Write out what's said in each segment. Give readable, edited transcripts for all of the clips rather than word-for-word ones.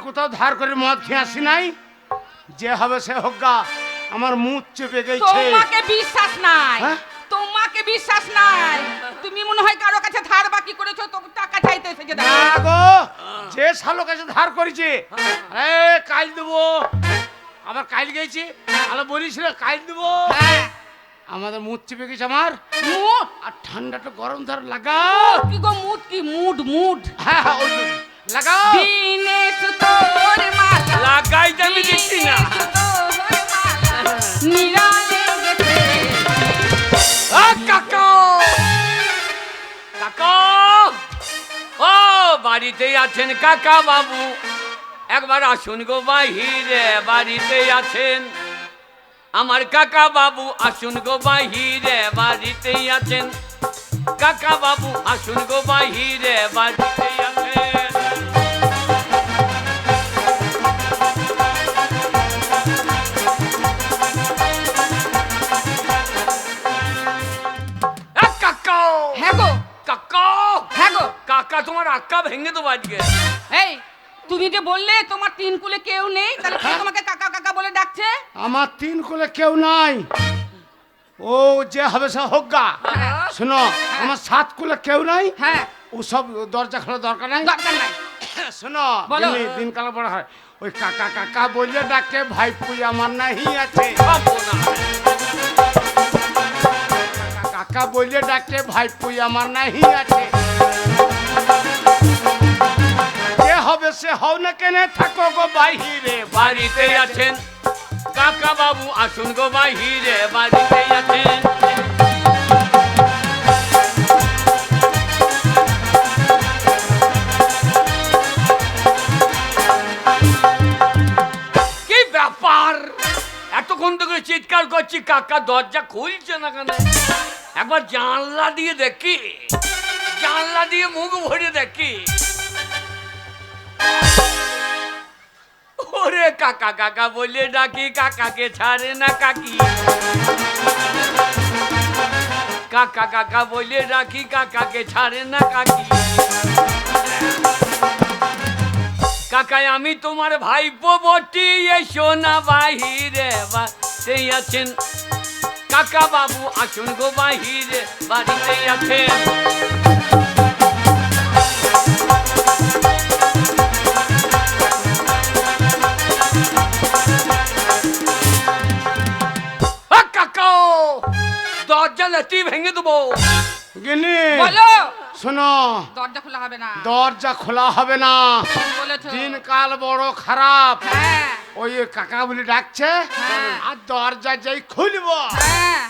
কোথাও ধার করে মদ খেয়ে আসি নাই, যে হবে সে হোক গা। আমার মুখ চেপে গেছে। তোমাকে বিশ্বাস নাই, হ্যাঁ? তোমাকে বিশ্বাস নাই। তুমি মনে হয় কারো কাছে ধার বাকি করেছো, তো টাকা চাইতে এসেছে। না গো, যে শালো কাছে ধার করেছে, এ কাল দেবো, আবার কাল গেছি, আলো বলিস কাল দেবো। হ্যাঁ, আমাদের মুখ চেপে গেছে আমার। মুড আর ঠান্ডাটা গরম ধার লাগাও। কি গো, মুড কি? মুড মুড হ্যাঁ হ্যাঁ, ওই লাগাও। দিনেশ তোর মালা লাগাই আমি দেখছি না। নিরালে গেছে। কাকা কাকা, ও বাড়িতেই আছেন কাকা বাবু? একবার আসুন গো বাহিরে, বাড়িতেই আছেন আমার কাকা বাবু? আসুন গো বাহিরে, বাড়িতেই আছেন কাকা বাবু? আসুন গো বাহিরে, বাড়িতেই আছেন। কাকা, হ্যাঁ গো, কাকা, হ্যাঁ গো। কাকা তোমার আক্কা ভেঙে দেবো আজকে। এই, তুমি যে বললে তোমার তিন কুলে কেউ নেই, তাহলে কে তোমাকে কাকা কাকা বলে ডাকছে? আমার তিন কোলে কেউ নাই, ও যে হবে সে হোক গা। হ্যাঁ। শোনো, আমার সাত কোলে কেউ নাই, হ্যাঁ, ও সব দরজা খোলা দরকার নাই। দরকার নাই। শোনো, বলো। দিনকাল বড় হয়, ওই কাকা কাকা বললে ডাকে, ভাই পুই আমার নাহি আছে। কাকা বললে ডাকে, ভাই পুই আমার নাহি আছে। যে হবে সে হও না কেনে, থাকো গো বাহিরে। বাড়িতেই আছেন কাকা বাবু? আসুন গো বাহিরে, বাড়িতেই আছেন। কি ব্যাপার, এতক্ষণ থেকে চিৎকার করছি, কাকা দরজা খুলছে না কেন? একবার জানলা দিয়ে দেখি, জানলা দিয়ে মুখ ভরে দেখি। ওরে কাকা কাকা বলে ডাকি, কাকাকে ছাড়ে না কাকি। কাকা কাকা বলে ডাকি, কাকাকে ছাড়ে না কাকি। কাকাই আমি তোমার ভাইপো বটি, এসো না বাহিরে, বাড়িতেই আছেন কাকা বাবু? আসুন গো বাহিরে, বাড়িতেই আছেন। দরজা লাঠি ভেঙে দেবো। গিনি, বলো। শোনো, দরজা খোলা হবে না। দরজা খোলা হবে না। কি বলেছো? দিনকাল বড় খারাপ। হ্যাঁ, ওই কাকা বলে ডাকছে, হ্যাঁ। আর দরজা যাই খুলবো, হ্যাঁ,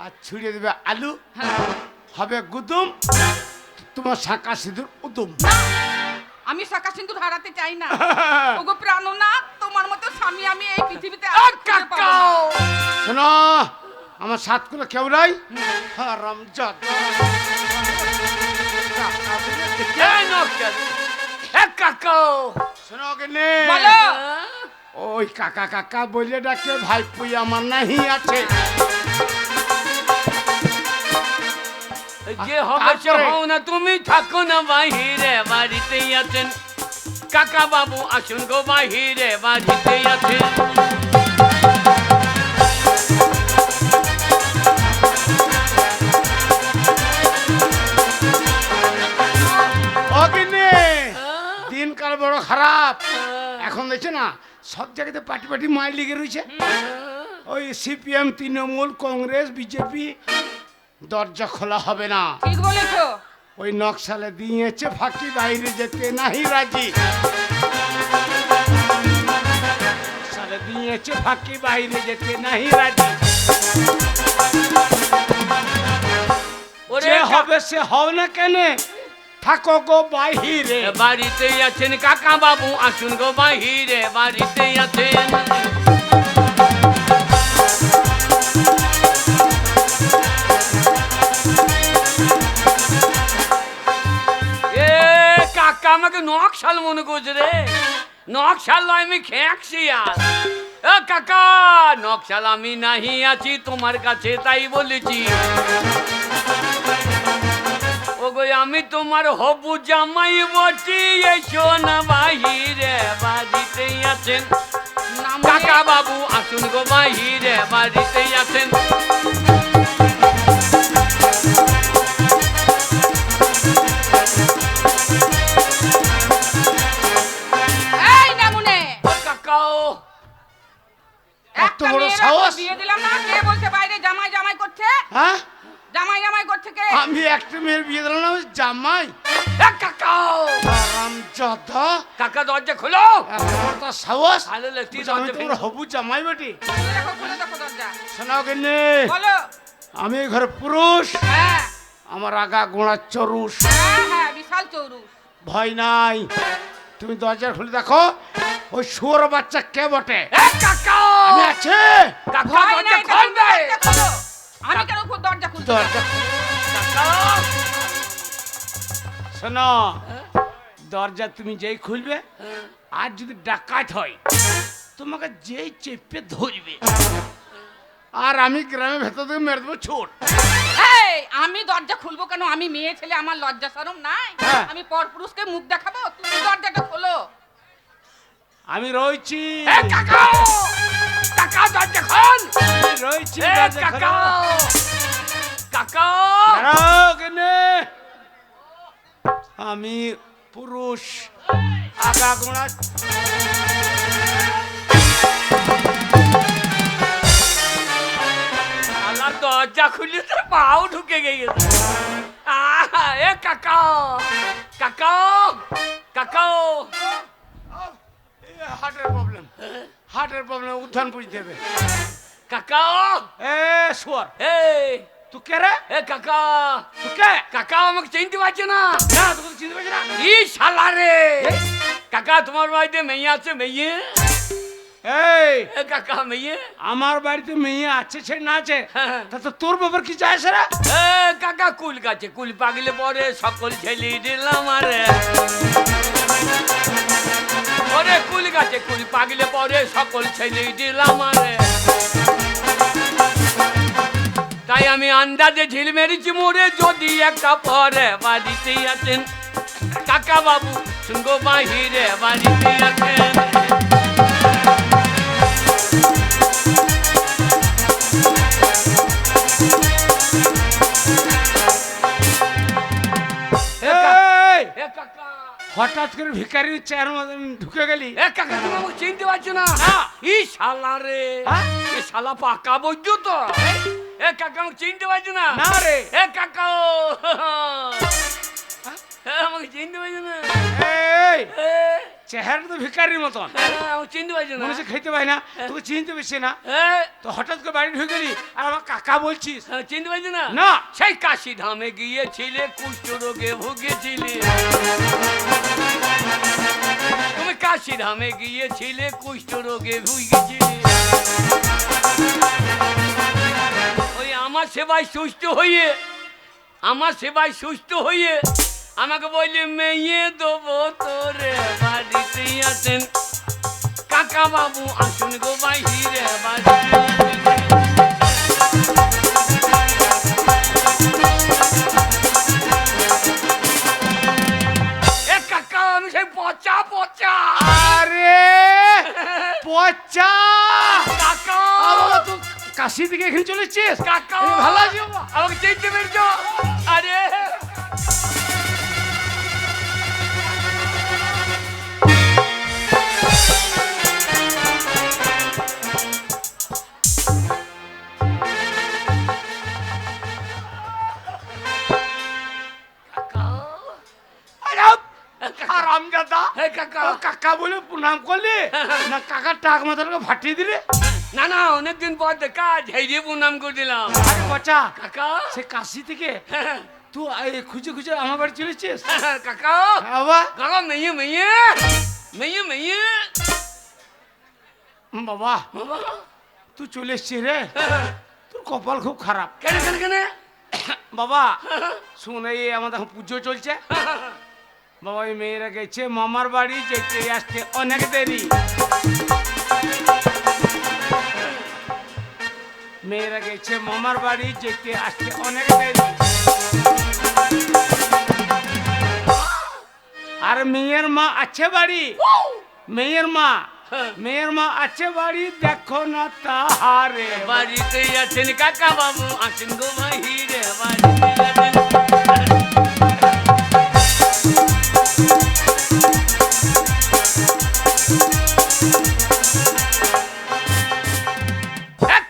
আর ছুড়ে দেবে আলু, হ্যাঁ। হবে গুদুম, তোমার শাঁকা সিঁদুর উদুম। আমি শাঁকা সিঁদুর হারাতে চাই না। ওগো প্রাণনা, তোমার মতো স্বামী আমি এই পৃথিবীতে আর খুঁজে পাবো কাকা না। শোনো, আমার সাত কুলো কেউ নাই। হারামজাদ। কাকা শোনো গিনি, বলো। ওই কাকা কাকা বলে ডাকে, ভাই পুই আমার নাহি আছে। যে হবে সে হও না, তুমি থাকো না বাহিরে, বাড়িতেই আছেন কাকা বাবু? আসুন গো বাহিরে, বাড়িতেই আছেন। অগিনি, দিনকাল বড় খারাপ। এখন দেখছো না, সব জায়গাতে পার্টি পার্টি মাই লেগে রয়েছে। ওই সিপিএম, তৃণমূল, কংগ্রেস, বিজেপি, দরজা খোলা হবে না। ঠিক বলেছো। ওই নকশালে দিয়েছে ফাঁকি, বাইরে যেতে নাহি রাজি। নকশালে দিয়েছে ফাঁকি, বাইরে যেতে নাহি রাজি। যে হবে সে হও না কেনে, থাকো গো বাহিরে। বাড়িতেই আছেন কাকা বাবু? আসুন গো বাহিরে, বাড়িতেই আছেন। কাকা আমাকে নকশাল মনে করছে রে। নকশাল নয়, আমি খেঁকশিয়াল। কাকা, নকশাল আমি নাহি আছি তোমার কাছে, তাই বলেছি। ও ওগো আমি তোমার হবু জামাই বটি, এসো না বাহিরে বাড়িতেই আছেন নাম কাকা বাবু আসুন গো বাহিরে বাড়িতেই আছেন। এই নামুনে ও কাকাও এত বড় সাহস? বিয়ে দিলাম না, কে বলছে বাইরে জামাই জামাই করছে? হ্যাঁ, জামাই জামাই করছে কে? আমি একটা মেয়ের বিয়ে দিলাম না, ওই জামাই। এ কাকাও হারামজাদা, কাকা দরজা খোলো। এত বড় তার সাহস? ভালো লাগছে বলছে, আমি তোমার হবু জামাই বেটি। খুলে দেখো, খুলে দেখো দরজা। শোনাও কেনে, বলো। আমি এই ঘরে পুরুষ, হ্যাঁ আমার আগা গোড়ার চরুষ, হ্যাঁ হ্যাঁ, বিশাল চৌরুস। ভয় নাই। তুমি দরজা খুলে দেখো, ওই শুয়োর বাচ্চা কে বটে? এ কাকাও আমি আছে। কাকা ভয় দরজা নাই, খুলবে। দরজা খোলো। আমি কেন দরজা খুলতে যাবো? দরজা কাকাও শোনো, দরজা তুমি যেই খুলবে, আর যদি ডাকাত হয় তোমাকে যেই চেপে ধরবে, আর আমি গ্রামের ভেতর থেকে মেরে দেবো ছোট। এই, আমি দরজা খুলবো কেন? আমি মেয়ে ছেলে, আমার লজ্জা শরম নাই? হ্যাঁ। আমি পরপুরুষকে মুখ দেখাবো? তুমি দরজাটা খোলো। আমি রয়েছি, এ কাকাও কাকা দরজা খোল। আমি রয়েছি। এ দরজা খোলো। কাকাও কাকাও দাঁড়াও কেনে, আমি পুরুষ, আগা গোড়া। আল্লাহ দরজা খুলে তোর পাও ঢুকে গেছে। এ কাকাও কাকাও কাকাও হার্টের প্রবলেম, হার্টের প্রবলেম, উত্থান বুঝতে হবে। কাকাও এ শুয়ার, এ তুই কে রে? এ কাকা তুই কে? কাকাও আমাকে চিনতে পারছে না। না, তোকে চিনতে পারছি না। ই শালা রে কাকা, তোমার বাড়িতে মেয়ে আছে? মেয়ে এই, এ কাকা মেয়ে আমার বাড়িতে মেয়ে আছে সে না আছে, হ্যাঁ। তা তো তোর ব্যাপার কি যায় সেরা? এ কাকা কুল গাছে কুল পাগলে পরে সকল ছেলে দিলাম আরে। ওরে কুল গাছে কুল পাগলে পরে সকল ছেলে দিলাম আরে। তাই আমি আন্দাজে ঝিল মেরেছি মোরে, যদি একটা পরে বাড়িতেই আছেন কাকা বাবু শুনগো বাহিরে বাড়িতেই আছেন। এই, এ কাকা হঠাৎ করে ভিখারি চেয়ার মধ্যে ঢুকে গেলি। এ কাকা তুমি আমাকে চিনতে পারছো না? না। ই শালা রে হ্যাঁ? এ শালা পাকা বৈদ্য তো। এ কাকা আমাকে চিনতে পারছো না? না রে। এ কাকা আমাকে চিনতে পারছো না? এই, এ, চেহারা তো ভিখারির মতন, আমাকে চিনতে পারছো না? মনে হচ্ছে খেতে পাই না, তোকে চিনতে পারছি না। এ, তো হঠাৎ করে বাড়ি ঢুকে গেলি আর আমার কাকা বলছিস? চিনতে পারছো না? না। সেই কাশি ধামে গিয়েছিলে, কুষ্ঠ রোগে ভুগেছিলে। তুমি কাশি ধামে গিয়েছিলে, কুষ্ঠ রোগে ভুগেছিলে। ওই আমার সেবায় সুস্থ হয়ে, আমার সেবায় সুস্থ হয়ে আমাকে বললি মেয়ে দেবো তোরে বাড়িতেই আছেন কাকা বাবু আসুন গো বাহিরে বাড়িতে আছেন। এ কাকা আমি সেই পচা পচা আরে পচা, কাকা বাবা তুই কাশি থেকে এখানে চলেছিস? কাকা এই ভালো আছি বাবা? আমাকে চিনতে পেরেছো? আরে হারামজাদা, হে কাকা কাকা বলে প্রণাম করলি না? কাকার টাক মাথাটাকে ফাটিয়ে দিলে? না না অনেকদিন পর দেখা ঝেড়ে প্রণাম করে দিলাম। আরে পচা, কাকা সে কাশি থেকে তুই খুঁজে খুঁজে আমার বাড়ি চলেছিস? কাকা বাবা, কাকা মেয়ে মেয়ে মেয়ে মেয়ে বাবা বাবা তুই চলে এসছিস রে, তোর কপাল খুব খারাপ। কেন কেন কেন বাবা শুন, এই আমাদের এখন পুজো চলছে বাবা, এই মেয়েরা গেছে মামার বাড়ি, যেতে আসতে অনেক দেরি। মেয়েরা গেছে মামার বাড়ি, যেতে আসতে অনেক দেরি। আর মেয়ের মা আছে বাড়ি, মেয়ের মা আছে বাড়ি, দেখো না তাহারে। বাড়িতেই আছেন কাকা বাবু আসুন গো বাহিরে, বাড়িতেই আছেন।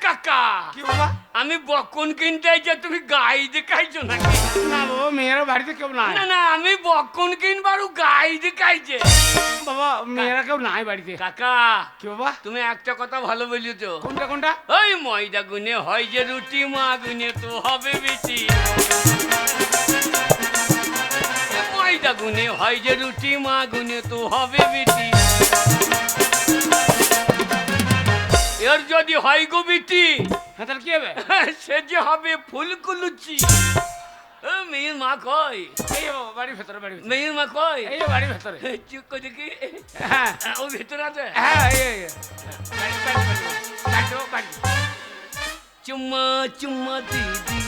কাকা কি বাবা? আমি বকন কিনতে যে তুমি গাই দেখাইছো নাকি? না বাবা, মেয়েরা বাড়িতে কেউ নাই। না না আমি বকন কিনবারও গাই দেখাইছে। বাবা মেয়েরা কেউ নাই বাড়িতে। কাকা কি বাবা? তুমি একটা কথা ভালো বলেছো। কোনটা কোনটা? ওই ময়দা গুনে হয় যে রুটি, মা গুনে তো হবে বেশি। ময়দা গুনে হয় যে রুটি, মা গুনে তো হবে বেশি। এর যদি হয় গো বিটি, হ্যাঁ তাহলে কি হবে? সে যে হবে ফুলকুলুচি। মেয়ের মা কয়? এই বাবা বাড়ির ভেতরে, বাড়ির ভেতরে। মেয়ের মা কয়? এই বাড়ির ভেতরে। চুপ করে দেখি। হ্যাঁ ও ভেতরে আছে। হ্যাঁ এই বাড়ি। চুম্মা চুম্মা দিদি।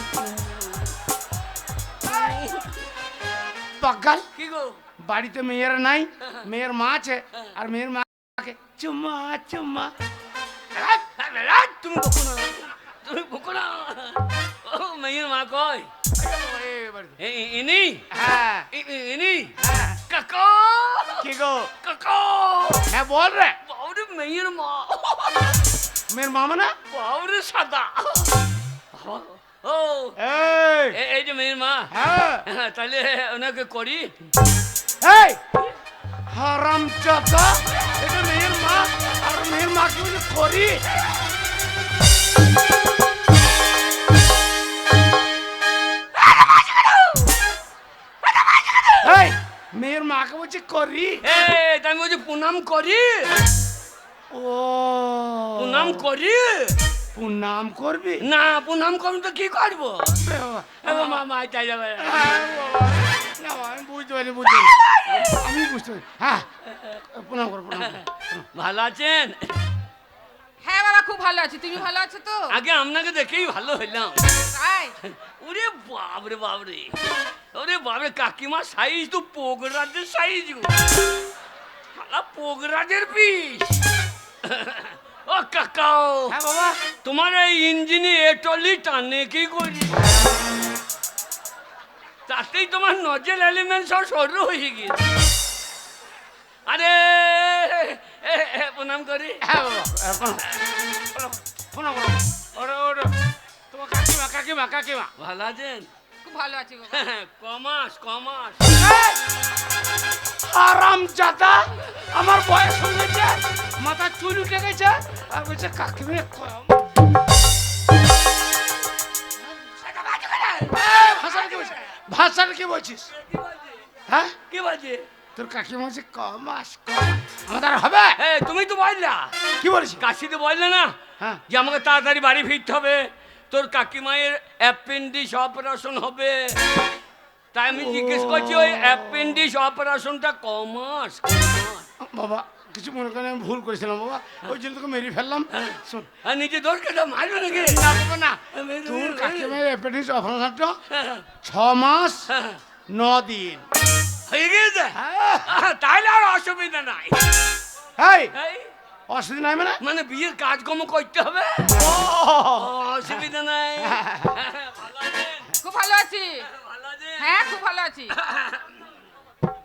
পাগল, কি গো? বাড়িতে মেয়েরা নাই, মেয়ের মা আছে, আর মেয়ের মাকে চুম্মা চুম্মা। তুমি বকো না, তুমি বকো না। ও মেয়ের মা কয়? ইনি হ্যাঁ ইনি হ্যাঁ। কাকা। কি গো? কাকা হ্যাঁ বল রে। বাবরে মেয়ের মা, মেয়ের মা মানে? বাবরে সাদা। ও এই এই যে মেয়ের মা। হ্যাঁ তাহলে ওনাকে করি। এই হারামজাদা, এটা মেয়ের মা, আর মেয়ের মাকে বলে করি। এই মেয়ের মাকে বলছে করি। আমি বলছি প্রণাম করি, ও প্রণাম করি। প্রণাম করবি? না প্রণাম করবো তো কি করবো? বাবা, মা চাই যাবে। হ্যাঁ, বাবা। না, বাবা, আমি বুঝতে পারি, আমি বুঝতে পারি। হ্যাঁ প্রণাম করো, প্রণাম করো। ভালো আছেন? হ্যাঁ বাবা খুব ভালো আছি, তুমি ভালো আছো তো? আগে আপনাকে দেখেই ভালো হইলাম। তাই? ওরে বাবরে বাবরে, ওরে বাবরে, কাকিমার সাইজ তো পোগরাজের সাইজ গো, সারা পোগরাজের পিস। ও কাকাও, হ্যাঁ বাবা। তোমার এই ইঞ্জিনে এটলি টানে কি করি? তাতেই তোমার নজেল এলিমেন্ট সব সরু হয়ে গেছে। আরে প্রণাম করি। হ্যাঁ বাবা, প্রণাম করো। ওরে ওরে, তোমার কাকিমা কাকিমা কাকিমা। ভালো আছেন? খুব ভালো আছি বাবা। কমাস কমাস। হারামজাদা, আমার বয়স হয়ে গেছে, মাথা চুল উঠে গেছে, আর বলছে কাকিমা কম। ভাষাটা কি বলছিস? হ্যাঁ কি বাজে? তোর কাকিমা বলছে কমাস কম, আমাদের হবে। তুমি তো বললা, কি বলছিস? কাশিতে বললে না হ্যাঁ যে আমাকে তাড়াতাড়ি বাড়ি ফিরতে হবে, তোর কাকিমায়ের অ্যাপেন্ডিক্স অপারেশন হবে। তাই আমি জিজ্ঞেস করছি ওই অ্যাপেন্ডিক্স অপারেশনটা কমাস। বাবা কিছু মনে করেন, আমি ভুল করেছিলাম বাবা, ওই জন্য তোকে মেরে ফেললাম। শোন আর নিজে দরকারটা মারবে নাকি? না বাবা না, তোর কাকিমার অ্যাপেন্ডিক্স অপারেশনটা 6 মাস 9 দিন হয়ে গেছে? তাহলে আর অসুবিধা নাই। এই এই, অসুবিধা নাই মানে? মানে বিয়ের কাজকর্ম করতে হবে, ও, অসুবিধা নাই। ভালো আছেন? খুব ভালো আছি। ভালো আছেন? হ্যাঁ খুব ভালো আছি।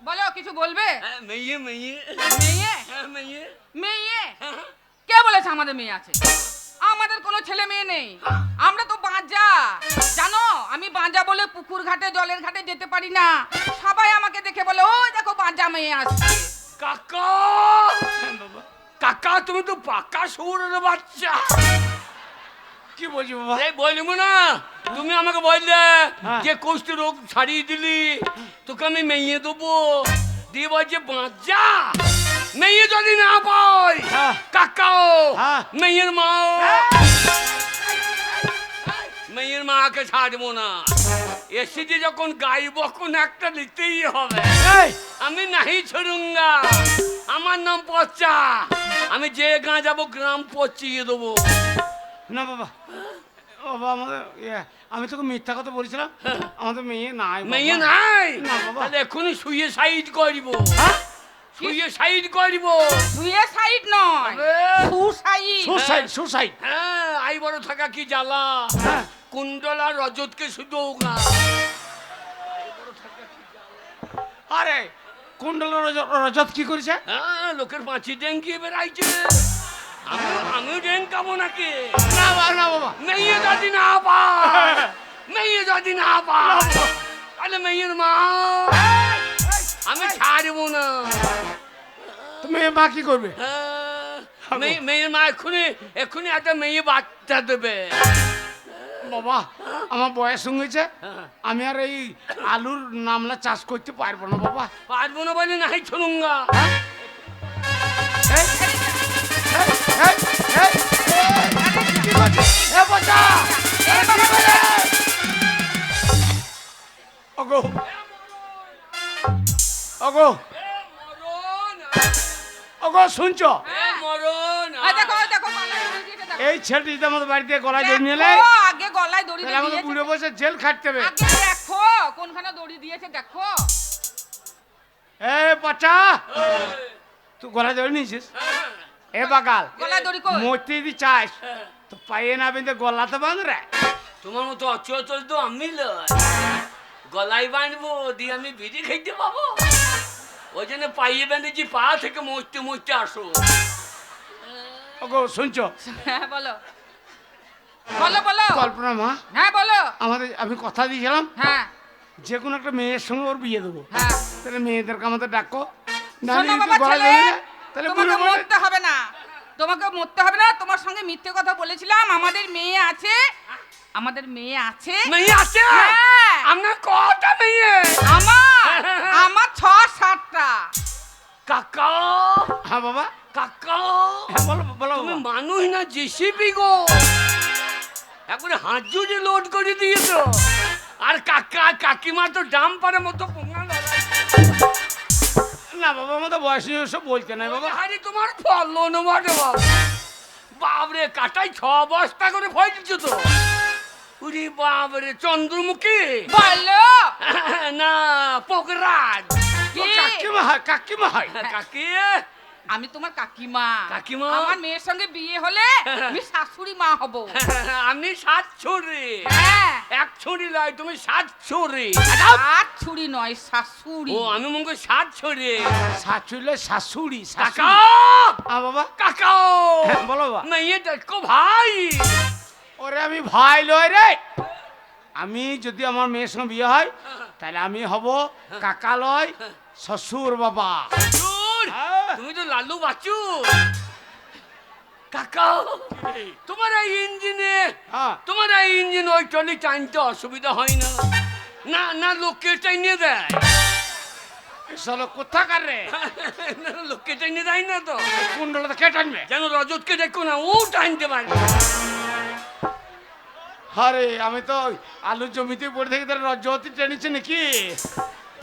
বলো কিছু বলবে? মেয়ে মেয়ে মেয়ে? মেয়ে। মেয়ে? কে বলেছে আমাদের মেয়ে আছে? আমাদের কোনো ছেলে মেয়ে নেই, আমরা তো বাঁজা। জানো আমি বাঁজা বলে পুকুর ঘাটে জলের ঘাটে যেতে পারি না, সবাই আমাকে দেখে বলে ও দেখো বাঁজা মেয়ে আসছে। কাকা, কাকা তুমি তো পাকা শুয়োরের বাচ্চা। কি বলছি বাবা? এই বলবো না, তুমি আমাকে বললে হ্যাঁ। যে কুষ্ঠ রোগ ছাড়িয়ে দিলি, তোকে আমি মেয়ে দেবো, দিয়ে বলছে বাচ্চা মেয়ে যদি না পাই, হ্যাঁ। কাকাও হ্যাঁ। মেয়ের মা, মেয়ের মাকে ছাড়বো না। এসেছি যখন গাইব কোন একটা নিতেই হবে। এই আমি নাহি ছড়ুঙ্গা, আমার নাম পচ্চা, আমি যে গাঁ যাবো গ্রাম পচিয়ে দেবো। না বাবা, ও বাবা আমাদের আমি তোকে মিথ্যা কথা বলেছিলাম, আমাদের মেয়ে নাই বাবা। মেয়ে নাই? না বাবা। তাহলে এখনই শুয়ে সাইড করব, হ্যাঁ? শুয়ে সাইড করব। সুইসাইড নয়, আবে। সুসাইড। Suicide suicide. হ্যাঁ, আই বড় থাকা কি জ্বালা। হ্যাঁ। কুণ্ডল আর রজতকে শুধু ওগা। আরে কুণ্ডল রজত কি করেছে? হ্যাঁ, লোকের পাঁচি ডেঙ্গিয়ে বেড়াইছে। আমিও ডেঙ্গাবো নাকি? না বাবা, না বাবা। মেয়ে যদি না পায়, মেয়ে যদি না পায়, তাহলে মেয়ের মা আমি ছাড়বো না। তুমি মা কি করবে? হ্যাঁ, মেয়ের মা এক্ষুনি একটা মেয়ে বাচ্চা দেবে। বাবা আমার বয়স হয়েছে, আমি আর এই আলুর নামলা চাষ করতে পারবো না বাবা। পারবো না বলে নাই চলুঙ্গা। এই, এই, এই, এই, কি করছিস? এ বাচ্চা! এ কি করে? ওগো, ওগো, ওগো শুনছো? মরণ। দেখো দেখো গলায় দড়ি দিয়েছে, দেখো। এই ছেলেটি যদি আমাদের বাড়িতে গলায় দড়ি নিয়ে এলে, দেখো, আগে গলায় দড়ি তাহলে আমাদের দিয়েছে। বুড়ো বসে জেল খাটতে হবে। আগে দেখো কোনখানে দড়ি দিয়েছে, দেখো। এ বাচ্চা, তুই গলায় দড়ি নিয়েছিস? এ বাগাল, গলায় দড়ি কই? মরতে যদি চাস তো পাইয়ে না বেঁধে গলাতে বাঁধ রে। তোমার মতো অচল তো আমি লয়। গলায় বাঁধবো দিয়ে আমি বিড়ি খাইতে পাবো। ওই জন্য পাইয়ে বেঁধেছি, পা থেকে মরতে মরতে আসো। ওগো শুনছো? হ্যাঁ বলো, বলো বলো। কল্পনা মা, হ্যাঁ বলো। আমি কথা দিয়েছিলাম হ্যাঁ যে কোনো একটা মেয়ের সঙ্গে ওর বিয়ে দেবো। হ্যাঁ। তাহলে মেয়েদেরকে আমাদের ডাকো। না শোনো যদি বাবা গলায় ছেলে, দড়ি দেয়, তাহলে তোমাকে বুড়ো বলে মরতে হবে না, তোমাকে মরতে হবে না। তোমার সঙ্গে মিথ্যে কথা বলেছিলাম। আমাদের মেয়ে আছে, আমাদের মেয়ে আছে। মেয়ে আছে? হ্যাঁ। আপনার কটা মেয়ে? আমার 6-7টা। কাকা, হ্যাঁ বাবা, কাকা, হ্যাঁ বলো বলো তুমি বাবা। মানুষ না জেসিবি গো। একবারে হাত জুড়ে লোড করে দিয়েছো। আর কাকা কাকিমা তো ডাম্পারের মতো পোঙা লড়াই। না বাবা, আমাদের বয়স নিয়ে সব বলতে নাই বাবা। আরে তোমার ফলন বটে বাবা। বাবরে কাটাই 6 বস্তা করে ভয় দিচ্ছ তো। উরি বাবরে চন্দ্রমুখী বলো না পোকরাজ। কি? ও কাকিমা হয়, কাকিমা হয়। কাকি, আমি তোমার কাকিমা। কাকিমা? আমার মেয়ের সঙ্গে বিয়ে হলে আমি শাশুড়ি মা হব। আমি 7 ছুরি। হ্যাঁ, 1 ছুরি লয়, তুমি 7 ছুরি। আর ছুরি নয়, শাশুড়ি। ও আমি মনে করি 7 ছুরি। শাশুড়ি শাশুড়ি কাকা, হ্যাঁ বাবা। কাকা, হ্যাঁ বলো বাবা। মেয়ে দেখো ভাই। ওরে আমি ভাই লয় রে। আমি যদি আমার মেয়ের সঙ্গে বিয়ে হয় তাহলে আমি হব কাকা লয়, শ্বশুর বাবা। চুর, হ্যাঁ। তুমি তো লালু বাচু। কাকা, তোমার এই ইঞ্জিনে, হ্যাঁ। তোমার এই ইঞ্জিন ওই টলি টাইনতে অসুবিধা হয় না? না না, লোককে টাইনে দেয়। চলো কোথাকার রে? না, লোককে টাইনে দেয় না তো। কুণ্ডলতে কে টানবে? যেন রজতকে দেখো না, ও টাইনতে পারে। আরে আমি তো আলু জমিতে পড়ে থেকে তার রজতি টেনেছি নাকি?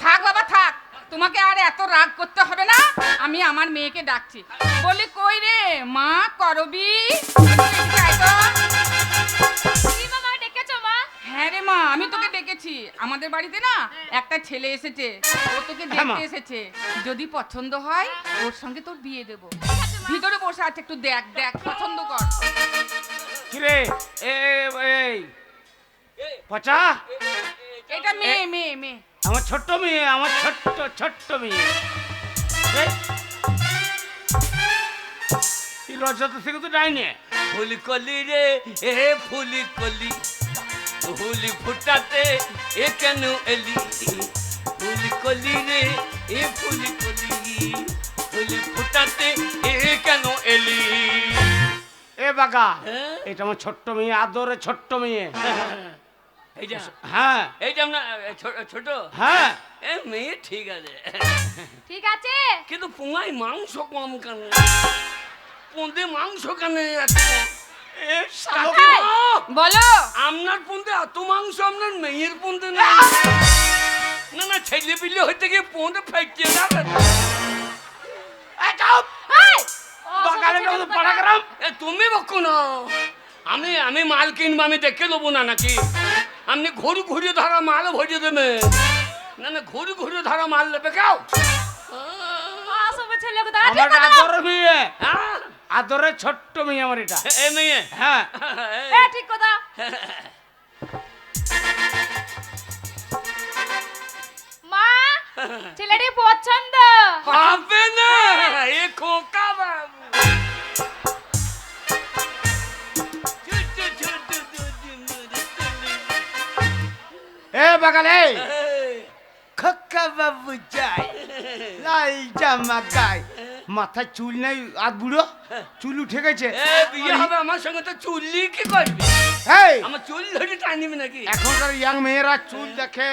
থাক বাবা থাক, তোমাকে আর এত রাগ করতে হবে না। আমি আমার মেয়েকে ডাকছি। বলি কই রে মা করবি? এদিকে আয় তো। কি মামা ডেকেছো মা? হ্যাঁ রে মা, আমি তোকে ডেকেছি। আমাদের বাড়িতে না একটা ছেলে এসেছে, ও তোকে হ্যাঁ, মা। দেখতে এসেছে। যদি পছন্দ হয় ওর সঙ্গে তোর বিয়ে দেবো। ভিতরে বসে আছে, একটু দেখ দেখ, পছন্দ কর। কিরে এই পচা, এটা মেয়ে মেয়ে মেয়ে। আমার ছোট্ট মেয়ে, আমার ছোট্ট ছোট্ট মেয়ে। এই রজত থেকে তো ডাইনে। ফুলি কলি রে এ ফুলি কলি, ফুলি ফুটাতে এ কেন এলি? ফুলি কলি রে এ ফুলি কলি, ফুলি ফুটাতে এ কেন এলি? এ বাগা, হ্যাঁ? এটা আমার ছোট্ট মেয়ে, আদরে ছোট্ট মেয়ে। এইটা, হ্যাঁ এইটা না ছোট। হ্যাঁ। এ মেয়ে ঠিক আছে, ঠিক আছে। কিন্তু পোঙায় মাংস কম কেন? পোঁদে মাংস কেন এত? এ শালো, কাকিমা, বলো। আপনার পোঁদে এত মাংস, আপনার মেয়ের পোঁদে না? না না, ছেলে পিলে হইতে গিয়ে পোঁদে ফেটে যাবে। এই চুপ! এই! বাগালে তো পড়া গরম। এ তুমি বকো না, আমি আমি মাল কিনবো, আমি দেখে নেবো না নাকি? আপনি ঘুরে ঘুরে ধরা মাল ভরিয়ে দেবে না? না ঘুরে ঘুরে ধরা মাল নেবে কেউ? আসবে ছেলে কথা ঠিক আমার কথা আদরের মেয়ে, হ্যাঁ আদরের ছোট্ট মেয়ে আমার এটা। এ মেয়ে হ্যাঁ এ ঠিক কথা মা ছেলেটি পছন্দ হবে না এ খোকা বাবু। এ বাগালে খক্কা বাবু যাই, লাল জামা গাই, মাথায় চুল নাই, আর বুড়ো চুল উঠে গেছে। এ বিয়ে হবে আমার সঙ্গে, তো চুল্লি কি করবি? এই আমার চুল ধরে টানিবি নাকি? এখনকার ইয়াং মেয়েরা চুল দেখে,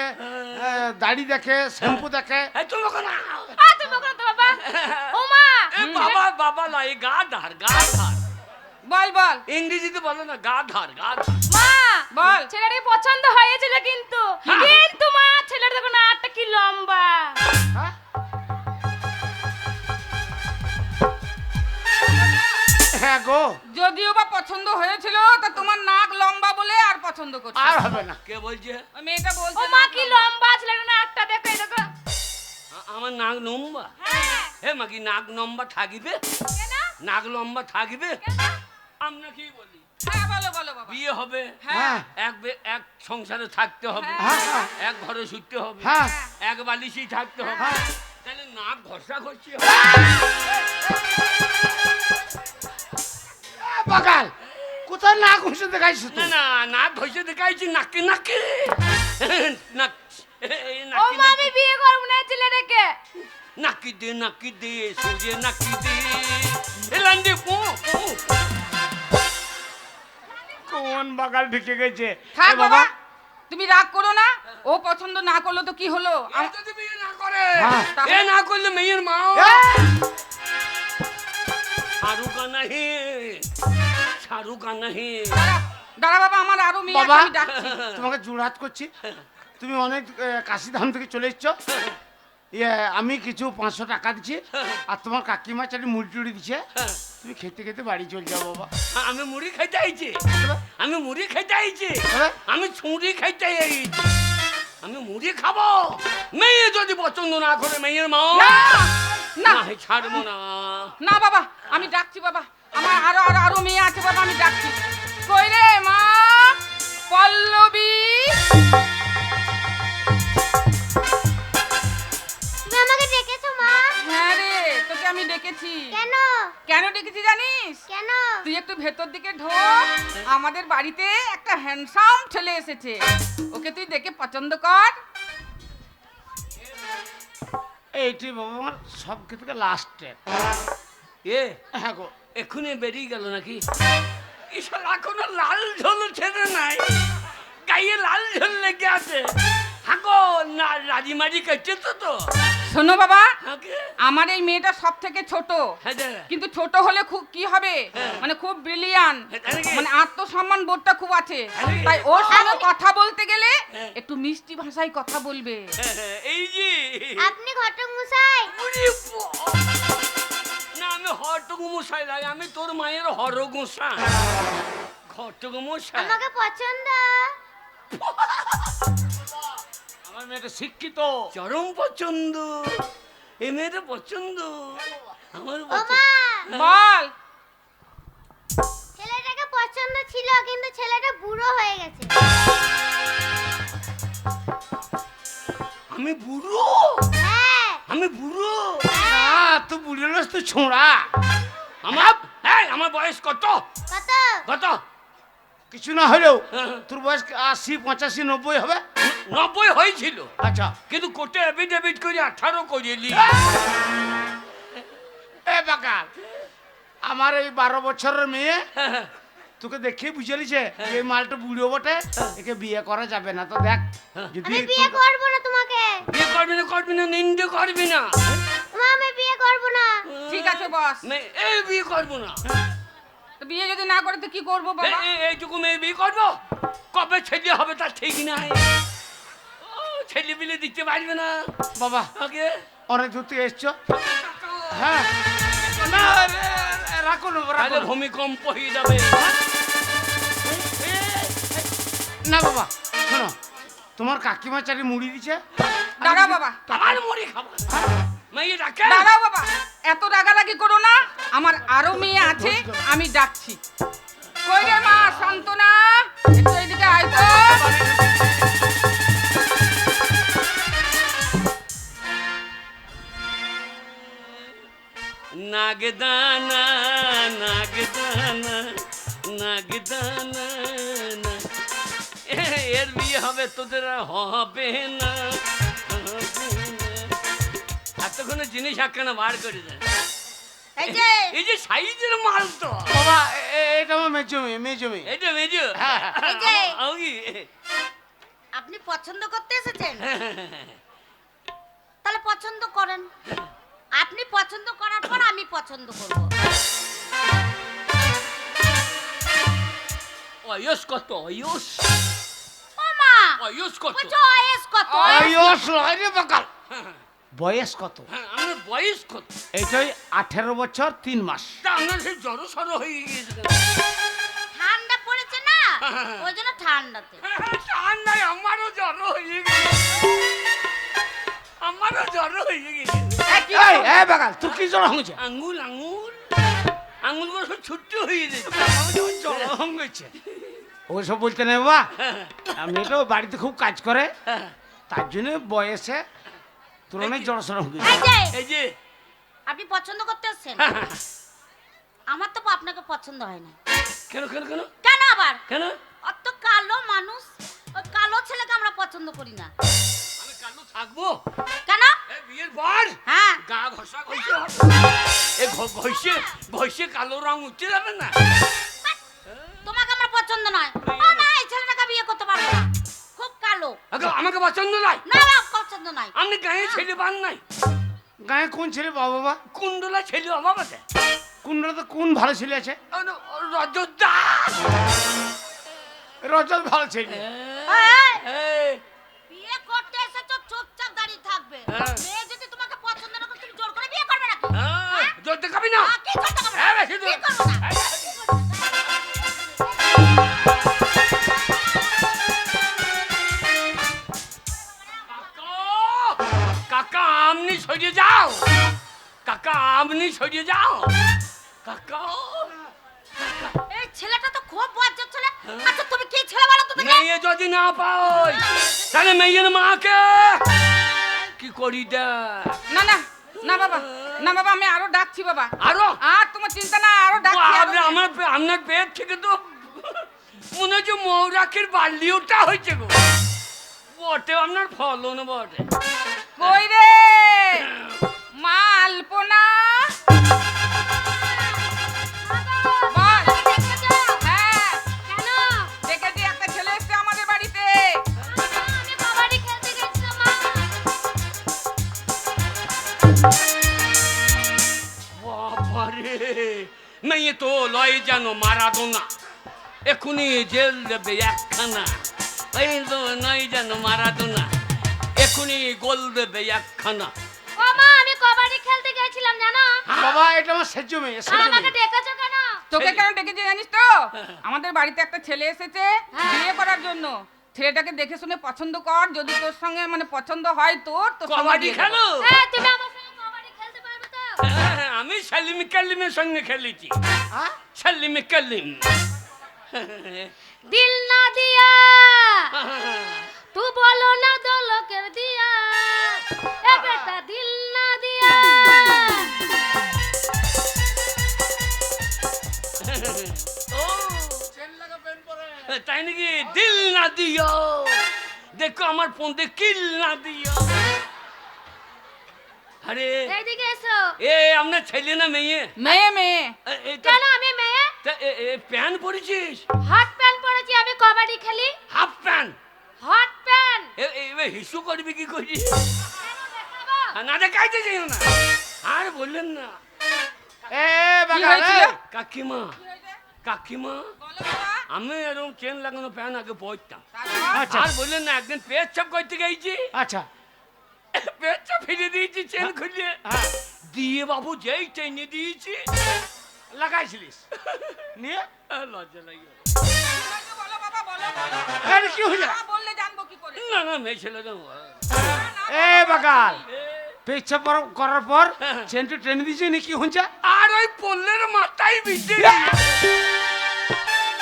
দাড়ি দেখে, শ্যাম্পু দেখে। এই তুমি ওখানে আও। তুমি বলো তো বাবা ও মা এ বাবা বাবা লাই গা ধার গা ধার। বল বল ইংরেজিতে বলো না, গা ধার গা ধার। মা বল। ছেলেটি পছন্দ হয়েছিল কিন্তু হ্যাঁ। কিন্তু মা ছেলের দেখো না আটটা কি লম্বা হ্যাঁ? হ্যাঁ গো, যদিও বা পছন্দ হয়েছিল, তা তোমার নাক লম্বা বলে আর পছন্দ করছে আর হবে না। কে বলছে? ওই মেয়েটা ও বলছে মা নাক কি লম্বা। লম্বা ছেলেটা না একটা দেখো এই দেখো আমার নাক লম্বা? হ্যাঁ হে মাকি নাক লম্বা থাকিবে? কেন নাক লম্বা থাকিবে? কেন আমরা কি বলি? হ্যাঁ বলো বলো বাবা। বিয়ে হবে, হ্যাঁ এক সংসারে থাকতে হবে, হ্যাঁ, হ্যাঁ। এক ঘরে শুতে হবে, হ্যাঁ। এক বালিশেই থাকতে হবে, হ্যাঁ। তাহলে নাক ঘষা ঘষি এ বাগাল, কোথায় না ঘুষে দেখাইছো না তুই? না নাক ঘষে দেখাইছি নাকে নাকে নাক এই ও নাকি মা আমি বিয়ে করব না ছেলেটাকে নাকি দে সোজে নাকি দে এলান্ডে পো পো কোন বাগাল ঢুকে গেছে? থাক এ বাবা, তুমি রাগ করো না। ও পছন্দ না করলো তো কি হলো? আর যদি বিয়ে না করে হ্যাঁ। এ না করলে মেয়ের মা এ! শাহরুখা নাহি শাহরুখা নাহি দাঁড়া, দাঁড়া বাবা, আমার আরো মেয়ে আছে, বাবা, আমি ডাকছি। তোমাকে জোড়হাত করছি, তুমি অনেক কাশিধাম থেকে চলে এসছো। ইয়ে, আমি কিছু 500 টাকা দিচ্ছি, আর তোমার কাকিমা চারি মুড়ি টুড়ি দিচ্ছে, তুমি খেতে খেতে বাড়ি চলে যাও বাবা। আমি মুড়ি খাইতে আইছি, আমি মুড়ি খাইতে আইছি, হ্যাঁ? আমি ছুরি খাইতে আইছি, আমি মুড়ি খাবো। মেয়ে যদি পছন্দ না করে মেয়ের মা না, না, না ছাড়বো না। না বাবা, আমি ডাকছি বাবা, আমার আরো আরো আরো মেয়ে আছে বাবা, আমি ডাকছি। কই রে মা পল্লবী? তুমি আমাকে ডেকেছো মা? হ্যাঁ রে, তোকে আমি ডেকেছি। কেন? কেন ডেকেছি জানিস? কেন? তুই একটু ভেতর দিকে ঢোক, আমাদের বাড়িতে একটা হ্যান্ডসাম ছেলে এসেছে, ওকে তুই দেখে পছন্দ কর। এইটি বাবা আমার সব থেকে লাস্টে। এ হ্যাঁ গো, এক্ষুনি বেরিয়ে গেল নাকি? ঈশাল এখনো লাল ঝোল ছেড়ে নাই, গায়ে লাল ঝোল লেগে আছে। হাগো না রাজি মাজি করছে তো শোনো বাবা, হাগে আমার এই মেয়েটা সব থেকে ছোট, হ্যাঁ যে, কিন্তু ছোট হলে খুব কি হবে, মানে খুব ব্রিলিয়ান, তাই নাকি? মানে আত্মসম্মান বোধটা খুব আছে, তাই? তাই ওর সঙ্গে কথা বলতে গেলে একটু মিষ্টি ভাষায় কথা বলবে। এই যে আপনি ঘটক মশাই? উরি বাবা। না আমি হটক মশাই লাগে, আমি তোর মায়ের হরক মশাই। ঘটক মশাই আমাকে পছন্দ? আমার মেয়েটা শিক্ষিত। চরম পছন্দ, এ মেয়েটা পছন্দ আমার ও পছন্দ। মা, বল। ছেলেটাকে পছন্দ ছিল কিন্তু ছেলেটা বুড়ো হয়ে গেছে। আমি বুড়ো, হ্যাঁ। আমি বুড়ো। না, তুই বুড়ি নস, তুই ছোঁড়া। আমার এই আমার বয়স কত কত? কত? কিছু না হলেও তোর বয়স 80, 85, 90 হবে। 90 হয়েছিল, আচ্ছা কিন্তু কোর্টে এফিডেভিট করে 18 করিয়ে এ বাগাল, আমার এই 12 বছরের মেয়ে তোকে দেখে বুঝে লিছে এই মালটা বুড়ো বটে, একে বিয়ে করা যাবে না। তো দেখ, যদি আমি বিয়ে করব না তোমাকে। বিয়ে করবি না নিন্দে করবি না। মা আমি বিয়ে করব না। ঠিক আছে বস, এই বিয়ে করবো না। তো বিয়ে যদি না করে তো কি করবো বাবা? এইটুকু মেয়ে বিয়ে করবো, কবে ছেলে হবে তার ঠিক নাই। ও, ছেলে বিলে দিতে পারবে না বাবা আগে। অনেক দূর থেকে এসছো। হ্যাঁ না, রাখো না, তাহলে রাখো না। ভূমিকম্প হয়ে যাবে। না বাবা শোনো, তোমার কাকিমা চারি মুড়ি দিছে। দাঁড়াও বাবা, আমার মুড়ি খাবো মেয়ে ডাকে। দাঁড়াও বাবা, এত রাগারাগি করো না, আমার আরো মেয়ে আছে, আমি ডাকছি। কই রে মা শান্তনা, একটু এদিকে আয় তো। নাগদানা নাগদানা নাগদানা না। এর বিয়ে হবে, তোদের আর হবে না, হবে না। এতক্ষণে জিনিস একখানা বার করে দেয়। এই যে সাইজের মাল তো বাবা এটা আমার মেজো মেয়ে, মেজো মেয়ে। এটা মেজো। হ্যাঁ। এই যে। আমি আপনি পছন্দ করতে এসেছেন, তাহলে পছন্দ করেন। আপনি পছন্দ করার পর আমি পছন্দ করব। অয়স কত অয়স ও মা, অয়স কত? বলছো বয়স কত? বয়স লয় রে বাকাল, বয়স কত? হ্যাঁ, আমার বয়স কত? এইটাই 18 বছর 3 মাস। তা আপনার সেই জড়ো সড়ো হয়ে গিয়েছে কেন? ঠান্ডা পড়েছে না, ওই জন্য ঠান্ডাতে। ঠান্ডায় আমারও জ্বর হয়ে গেছে, আমারও জ্বর হয়ে গেছে। এই এই বাকাল তুই কি জ্বর হয়েছে? আঙুল আঙুল আঙুলগুলো সব ছোট্ট হয়ে যাচ্ছে। আমার যেমন জ্বর হয়েছে ওসব বলতে নেই বাবা, আমি তো বাড়িতে খুব কাজ করে, তার জন্য বয়সে তুলনায় জ্বর সর হয়ে এই যে, এই যে আপনি পছন্দ করতে এসেছেন, আমার তো আপনাকে পছন্দ হয় না। কেন কেন কেন কেন আবার? কেন? অত কালো মানুষ, ওই কালো ছেলেকে আমরা পছন্দ করি না। আমি কালো থাকবো? কেন? এই বিয়ের পর হ্যাঁ, গা ঘষা ঘষে এ ঘষে ঘষে কালো রং উঠতে যাবে না? তোমাকে আমার পছন্দ নয়। ও মা, এই ছেলেটাকে বিয়ে করতে পারবো না, খুব কালো। আমাকে পছন্দ নয়? না না, পছন্দ নয়। আপনি গায়ে ছেলে পান নাই? গায়ে কোন ছেলে বাবা? বাবা কুণ্ডলা ছেলে অভাব আছে? কুন্ডলাতে কোন ভালো ছেলে আছে? রজতদা রজত ভালো ছেলে। এই, বিয়ে করতে এসেছো, চুপচাপ দাঁড়িয়ে থাকবে। হ্যাঁ। মেয়ে যদি তোমাকে পছন্দ না করে, তুমি জোর করে বিয়ে করবে নাকি? জোর দেখাবি না? কি করতে হবে? হ্যাঁ, বেশি জোর। কি করবো না? কাকা আপনি সরিয়ে যাও, কাকা আপনি সরিয়ে যাও, কাকা। এই ছেলেটা তো খুব বজ্জাত ছেলে। আচ্ছা তুমি কি ছেলে বলো তো দেখি? মেয়ে যদি না পাই তাহলে মেয়ের মাকে কি করি দে? না না না বাবা, না বাবা, আমি আরো ডাকছি বাবা। আরো আর তোমার চিন্তা না, আরো ডাকছি। আরো আপনার পেট থেকে তো মনে হচ্ছে মৌরাখির বাল্লি ওটা হয়েছে গো। বটে আপনার ফলন বটে। কই রে মা আলপনা, বল। হ্যাঁ, কেন? দেখেছি একটা ছেলে এসছে আমাদের বাড়িতে। আমি কবাডি খেলতে গেছিলাম মা। বাবারে, মেয়ে তো লয় যেন মারাদোনা, এখুনি জেল দেবে একখানা। এই তো নয় যেন মারাদোনা, এখুনি গোল দেবে একখানা। ও মা, আমি কবাডি খেলতে গেছিলাম জানো? বাবা এটা আমার সেজো মেয়ে, আর সেজো আমাকে মেয়ে। ডেকেছো কেন? তোকে কেন ডেকেছি জানিস তো? আমাদের বাড়িতে একটা ছেলে এসেছে বিয়ে করার জন্য। ছেলেটাকে দেখে শুনে পছন্দ কর, যদি তোর সঙ্গে মানে পছন্দ হয় তোর সঙ্গে কবাডি বিয়ে খেলো? দেবো। হ্যাঁ, তুমি আমার সঙ্গে কবাডি খেলতে পারবে তো? আমি সালিম কালিমের সঙ্গে খেলেছি। হ্যাঁ? সালিম কালিম। দিল না দিয়া তু বলো না দলকের দিয়া, এ বেটা দিল না দিয়া। ও তাই নাকি? দিল না দিও, দেখো আমার পন্দে কিল না দিও। আরে এইদিকে এসো। এ আপনার ছেলে না মেয়ে? মেয়ে মেয়ে। কেন আমি মেয়ে? প্যান্ট পরেছিস? হট প্যান্ট পরেছি, আমি কবাডি খেলি। Half pant? হট প্যান্ট এবার হিসু করবি কি করি? দেখাবো? না দেখাইতে চাই না। আর বললেন না এ কি বাকাল হয়েছিল? এই, কাকিমা, কাকিমা বলো বাবা। আমি এরকম চেন লাগানো প্যান্ট আগে পরতাম। তারপর? আচ্ছা আর বললেন না একদিন পেট চাপ করতে গেছি, আচ্ছা পেট চাপ ফিরে দিয়েছি চেন খুলে হ্যাঁ দিয়ে বাবু যেই টেনে দিয়েছি লাগাইছিলিস নিয়ে লজ্জা লাগে। কি হয়েছে বলো বাবা, বলো বলো আরে কি হয়েছে? না বললে জানবো কি করে? না না মেয়ে ছেলে তো এ বাগাল, পেচ্ছাপ করার পর চেনটা টেনে দিয়েছে নি, কি হচ্ছে? আর ওই পল্লের মাথায় বিজে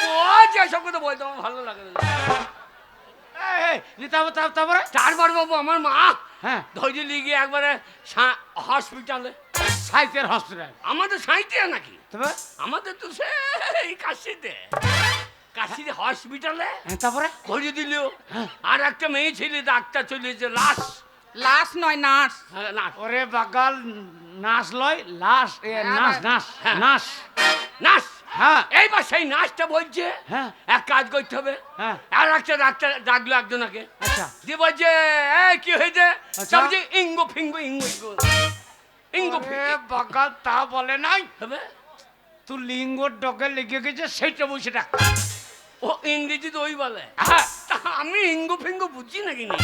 ও যেসব কথা বলতে আমার ভালো লাগে না। তারপরে তারপর বাবু আমার মা হ্যাঁ ধৈর্য লিগে একবারে হসপিটালে। সাইতের হসপিটাল? আমাদের সাইতে নাকি? তবে আমাদের তো সেই কাশিতে হসপিটালে তারপরে ধৈর্য দিল। আর একটা মেয়ে ছেলে ডাক্তার চলেছে লাশ। লাশ নয় নার্স। না ওরে বাগাল, নাচ লয় লাশ, নাচ নাচ হ্যাঁ। নাচ নাশ। হ্যাঁ এইবার সেই নাচটা বলছে হ্যাঁ এক কাজ করতে হবে। হ্যাঁ আর একটা ডাক্তার ডাকলো একজনকে, আচ্ছা দিয়ে বলছে এই কি হয়েছে? আচ্ছা। সব যে ইঙ্গো ফিঙ্গো ইঙ্গো ইঙ্গো ইঙ্গো ওরে বাগাল, তা বলে নাই, হবে। তুই লিঙ্গর ডগে লেগে গেছে সেইটা বলছে ডাক্তার। ও ইংরেজি তো ওই বলে। হ্যাঁ তা আমি ইঙ্গো ফিঙ্গো বুঝছি নাকি না?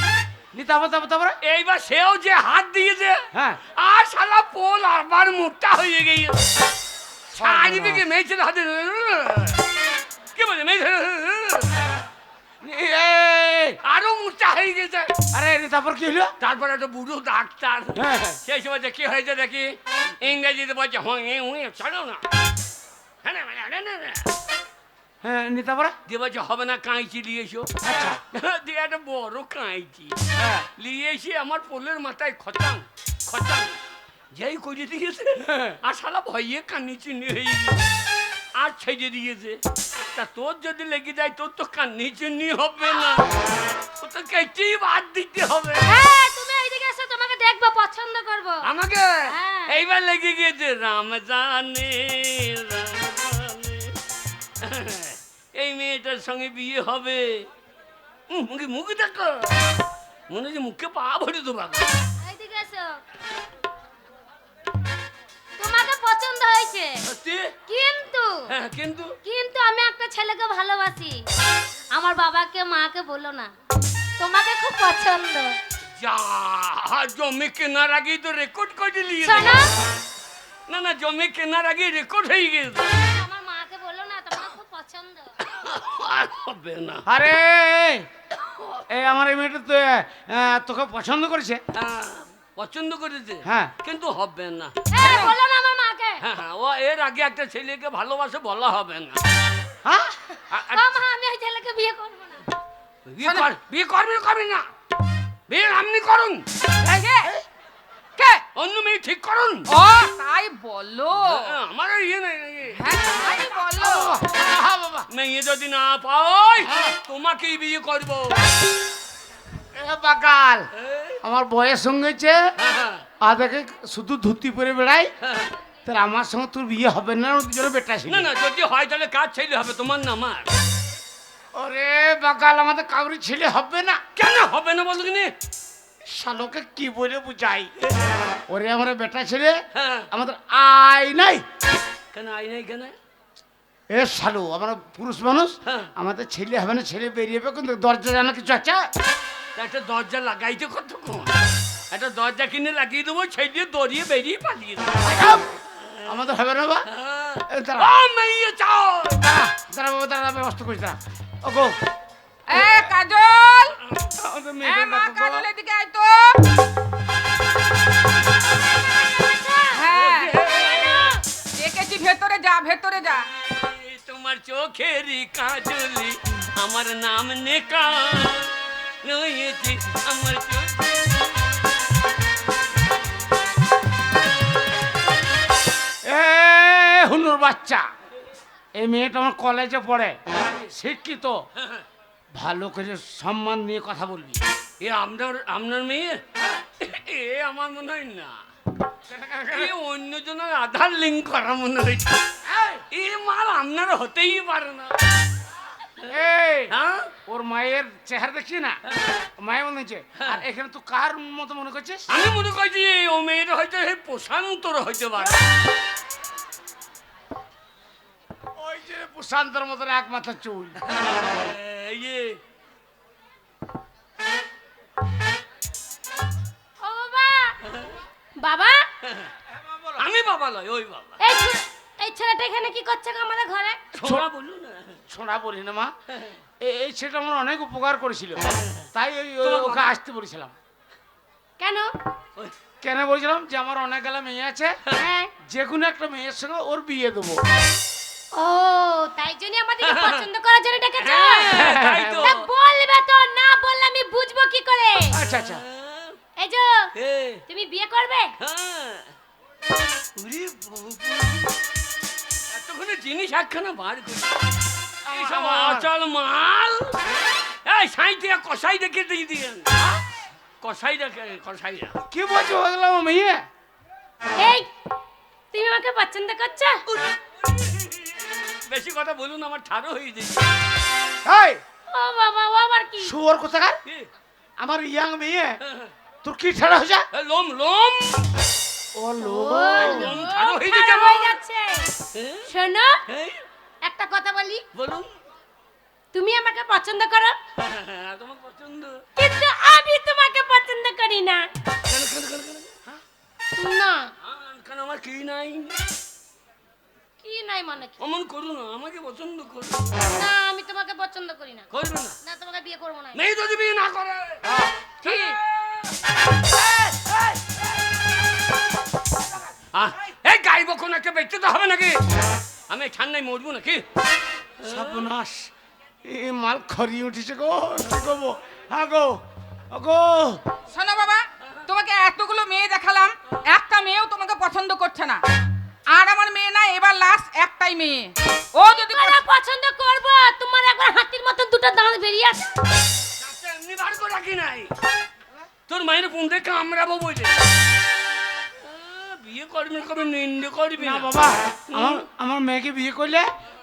তারপরে এইবার সেও যে হাত দিয়েছে হ্যাঁ আর শালা পোল আবার মোটা হয়ে গিয়ে চারিদিকে মেয়েছেলে হাতে কি বলে মেয়ে আরো মোটা হয়ে গেছে। আরে তারপর কি হলো? তারপর একটা বুড়ো ডাক্তার হ্যাঁ সেই সময় কি হয়েছে দেখি ইংরেজিতে বলছে চলো না হ্যাঁ তারপরে দিয়ে বলছে হবে না কাঁইচি নিয়ে এসো। আচ্ছা দিয়ে একটা বড় কাঁইচি হ্যাঁ নিয়ে এসে আমার পোলের মাথায় খচাং খচাং যেই করে দিয়েছে আর শালা ভয়ে কান্নি চিনি হয়ে গেছে আর ছেড়ে দিয়েছে। তা তোর যদি লেগে যায় তোর তো কান্নি চিনি হবে না, ও তো কেটেই বাদ দিতে হবে। হ্যাঁ তুমি এইদিকে এসো, তোমাকে দেখবো, পছন্দ করব। আমাকে হ্যাঁ। এইবার লেগে গিয়েছে রাম জানে এই মেয়েটার সঙ্গে বিয়ে হবে। মুখে মুখে দেখো মনে হচ্ছে মুখে পা ভরে দেবো। এইদিকে এসো, তোমাকে পছন্দ হয়েছে, সত্যি? কিন্তু হ্যাঁ কিন্তু কিন্তু আমি একটা ছেলেকে ভালোবাসি। আমার বাবাকে মাকে বলো না, তোমাকে খুব পছন্দ। যা জমি কেনার আগেই তো রেকর্ড করে নিয়েছে। শোনো, না না জমি কেনার আগে রেকর্ড হয়ে গেছে। আমার মাকে বলো না, তোমাকে খুব পছন্দ। আর হবে না। আরে এই আমার এই মেয়েটা তো তোকে পছন্দ করেছে। পছন্দ করেছে হ্যাঁ কিন্তু হবে না। এই বলো না আমার মাকে। হ্যাঁ হ্যাঁ ও এর আগে একটা ছেলেকে ভালোবাসে বলা হবে না। হ্যাঁ ও মা, আমি ওই ছেলেকে বিয়ে করবো না। বিয়ে করবি না, বিয়ে আপনি করুন, এই যে, কে? অন্য মেয়ে ঠিক করুন। ও তাই বলো। আমার ইয়ে নেই হ্যাঁ তাই বলো। হ্যাঁ বাবা, মেয়ে যদি না পাই তোমাকেই বিয়ে করবো। এ বাগাল, এই, আমার বয়স সঙ্গে হয়েছে, হ্যাঁ, আদাকে শুধু ধুতি পরে বেড়াই, হ্যাঁ। তাহলে আমার সঙ্গে তোর বিয়ে হবে না, ওর দুজনে বেটা ছিল। না না যদি হয় তাহলে কাজ ছেলে হবে, তোমার না আমার। ওরে বাগাল, আমাদের কাউরি ছেলে হবে না। কেন হবে না বলো কিনে? শালোকে কি বলে বুঝাই? ওরে আমার বেটা ছেলে, হ্যাঁ আমাদের আয় নাই। কেন আই নাই কেন? এ শালো, আমরা পুরুষ মানুষ, হ্যাঁ। আমাদের ছেলে হবে না, ছেলে বেরিয়ে যাবে, কিন্তু দরজা জানা কিছু আছে? তা একটা দরজা লাগাইতে কতক্ষণ? একটা দরজা কিনে লাগিয়ে দেবো, সেই দিয়ে দড়িয়ে বেরিয়ে পালিয়ে দেবো। আমাদের হবে না বা? হ্যাঁ। এ দাঁড়া, ও মেয়ে চাও দাঁড়া বাবা, দাঁড়া, ব্যবস্থা করিস, দাঁড়া। ও গো, এ কাজল, আমাদের এ মেয়েকে মা ডাকো গো। কাজল এদিকে আয় তো। হ্যাঁ দেখেছি, ভেতরে যা ভেতরে যা। এই তোমার চোখেরই কাজলি আমার নাম নেকা নয়েছি আমার চোখ। এ হুনুর বাচ্চা, এই মেয়েটা আমার কলেজে পড়ে, শিক্ষিত, ভালো করে সম্মান নিয়ে কথা বলবি। এ আপনার মেয়ে? এ আমার মনে হয় না, এ অন্যজনের আধার লিঙ্ক করা মনে হয়েছে। এ মাল আপনার হতেই পারে না। এই হ্যাঁ ওর মায়ের চেহারা দেখছি না, মায়ের মনে হচ্ছে। আর এখানে তুই কার মতো মনে করছিস? আমি মনে করছি ও মেয়েটা হয়তো প্রশান্তর হইতে পারে। ওই যে প্রশান্তর মতন এক মাথা চুল। এই যে ও বাবা, বাবা, আমি বাবা নয়, ওই বাবা। এই ছেলেটা এখানে কি করছে গো আমাদের ঘরে? ছোড়া বলুন না। ছোঁড়া বলি না মা, এই ছেলেটা আমার অনেক উপকার করেছিল, তাই ওকে আসতে বলেছিলাম। কেন? কেন বলছিলাম যে আমার অনেক গেলা মেয়ে আছে, হ্যাঁ। যে কোনো একটা মেয়ের সঙ্গে ওর বিয়ে দেবো। ও তাই জন্য আমাদেরকে পছন্দ করার জন্য ডেকেছো? তাই তো। তা বলবে তো, না বললে আমি বুঝবো কি করে? আচ্ছা আচ্ছা, এই যে এ, তুমি বিয়ে করবে? হ্যাঁ। ওরে বাবা, এতক্ষণে জিনিস একখানা বার করি, এইসব অচল মাল। এই সাঁইতিয়া কষাই দেখে দিয়ে দিয়েন, কষাই দেখে, কষাইরা। কি বলছো হয়ে গেলাম মেয়ে? এই তুমি আমাকে পছন্দ করছো? বেশি কথা বলুন, আমার ঠাড়ো হয়ে যাচ্ছে। এই ও বাবা, ও আবার কি? শুয়োর কোথাকার, এ, আমার ইয়াং মেয়ে, তোর কি ঠাড়া হয়েছে? এ, লোম লোম ও লো, লোম ঠাড়ো হয়ে ঠাড়া যাচ্ছে হয়ে আমার। যাচ্ছে। এ, শোনো, এই, একটা কথা বলি, বলুন। তুমি আমাকে পছন্দ করো, তোমার পছন্দ? কিন্তু আমি তোমাকে পছন্দ করি না। কেন কেন কেন কেন? হ্যাঁ? না। কেন আমার কি নাই? কি নাই মানে কি? অমন করো না, আমাকে পছন্দ করো। না, আমি তোমাকে পছন্দ করি না। করবে না? না, তোমাকে বিয়ে করবো না। মেয়ে যদি বিয়ে না করে। কি? এই গাইব কোন একটা বেঁচতে তো হবে নাকি? আমি ঠান্ডায় মরবো নাকি? সর্বনাশ, এই মাল খরিয়ে উঠেছে গো, কি করবো? হ্যাঁ গো, গো শোনো বাবা, তোমাকে এতগুলো মেয়ে দেখালাম, একটা মেয়েও তোমাকে পছন্দ করছে না। আর আমার মেয়ে না, এবার লাস্ট একটাই মেয়ে, ও যদি তোমার পছন্দ করবো, তোমার একবার হাতির মতো দুটো দাঁত বেরিয়ে আসে। ডাক্তার এমনি বার করে রাখি নাই, তোর মায়ের পুঁতে কামড়াবো বলে। বিয়ে করবি না, কবে নিন্দে করবি না না বাবা, আমার মেয়েকে বিয়ে করলে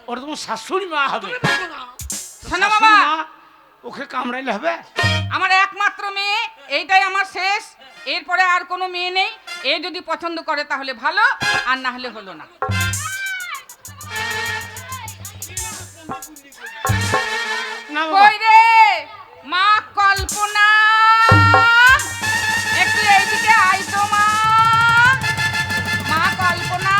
ওর তোমার শাশুড়ি মা হবে। তুমি দেখো না। শোনো শাশুড়ি বাবা, মা, ওকে কামড়াইলে হবে? আমার একমাত্র মেয়ে, এইটাই আমার শেষ। এরপরে আর কোনো মেয়ে নেই। এ যদি পছন্দ করে তাহলে ভালো, আর না হলে হলো না। না বাবা, কই রে মা কল্পনা, একটু এইদিকে আয় তো মা, মা কল্পনা।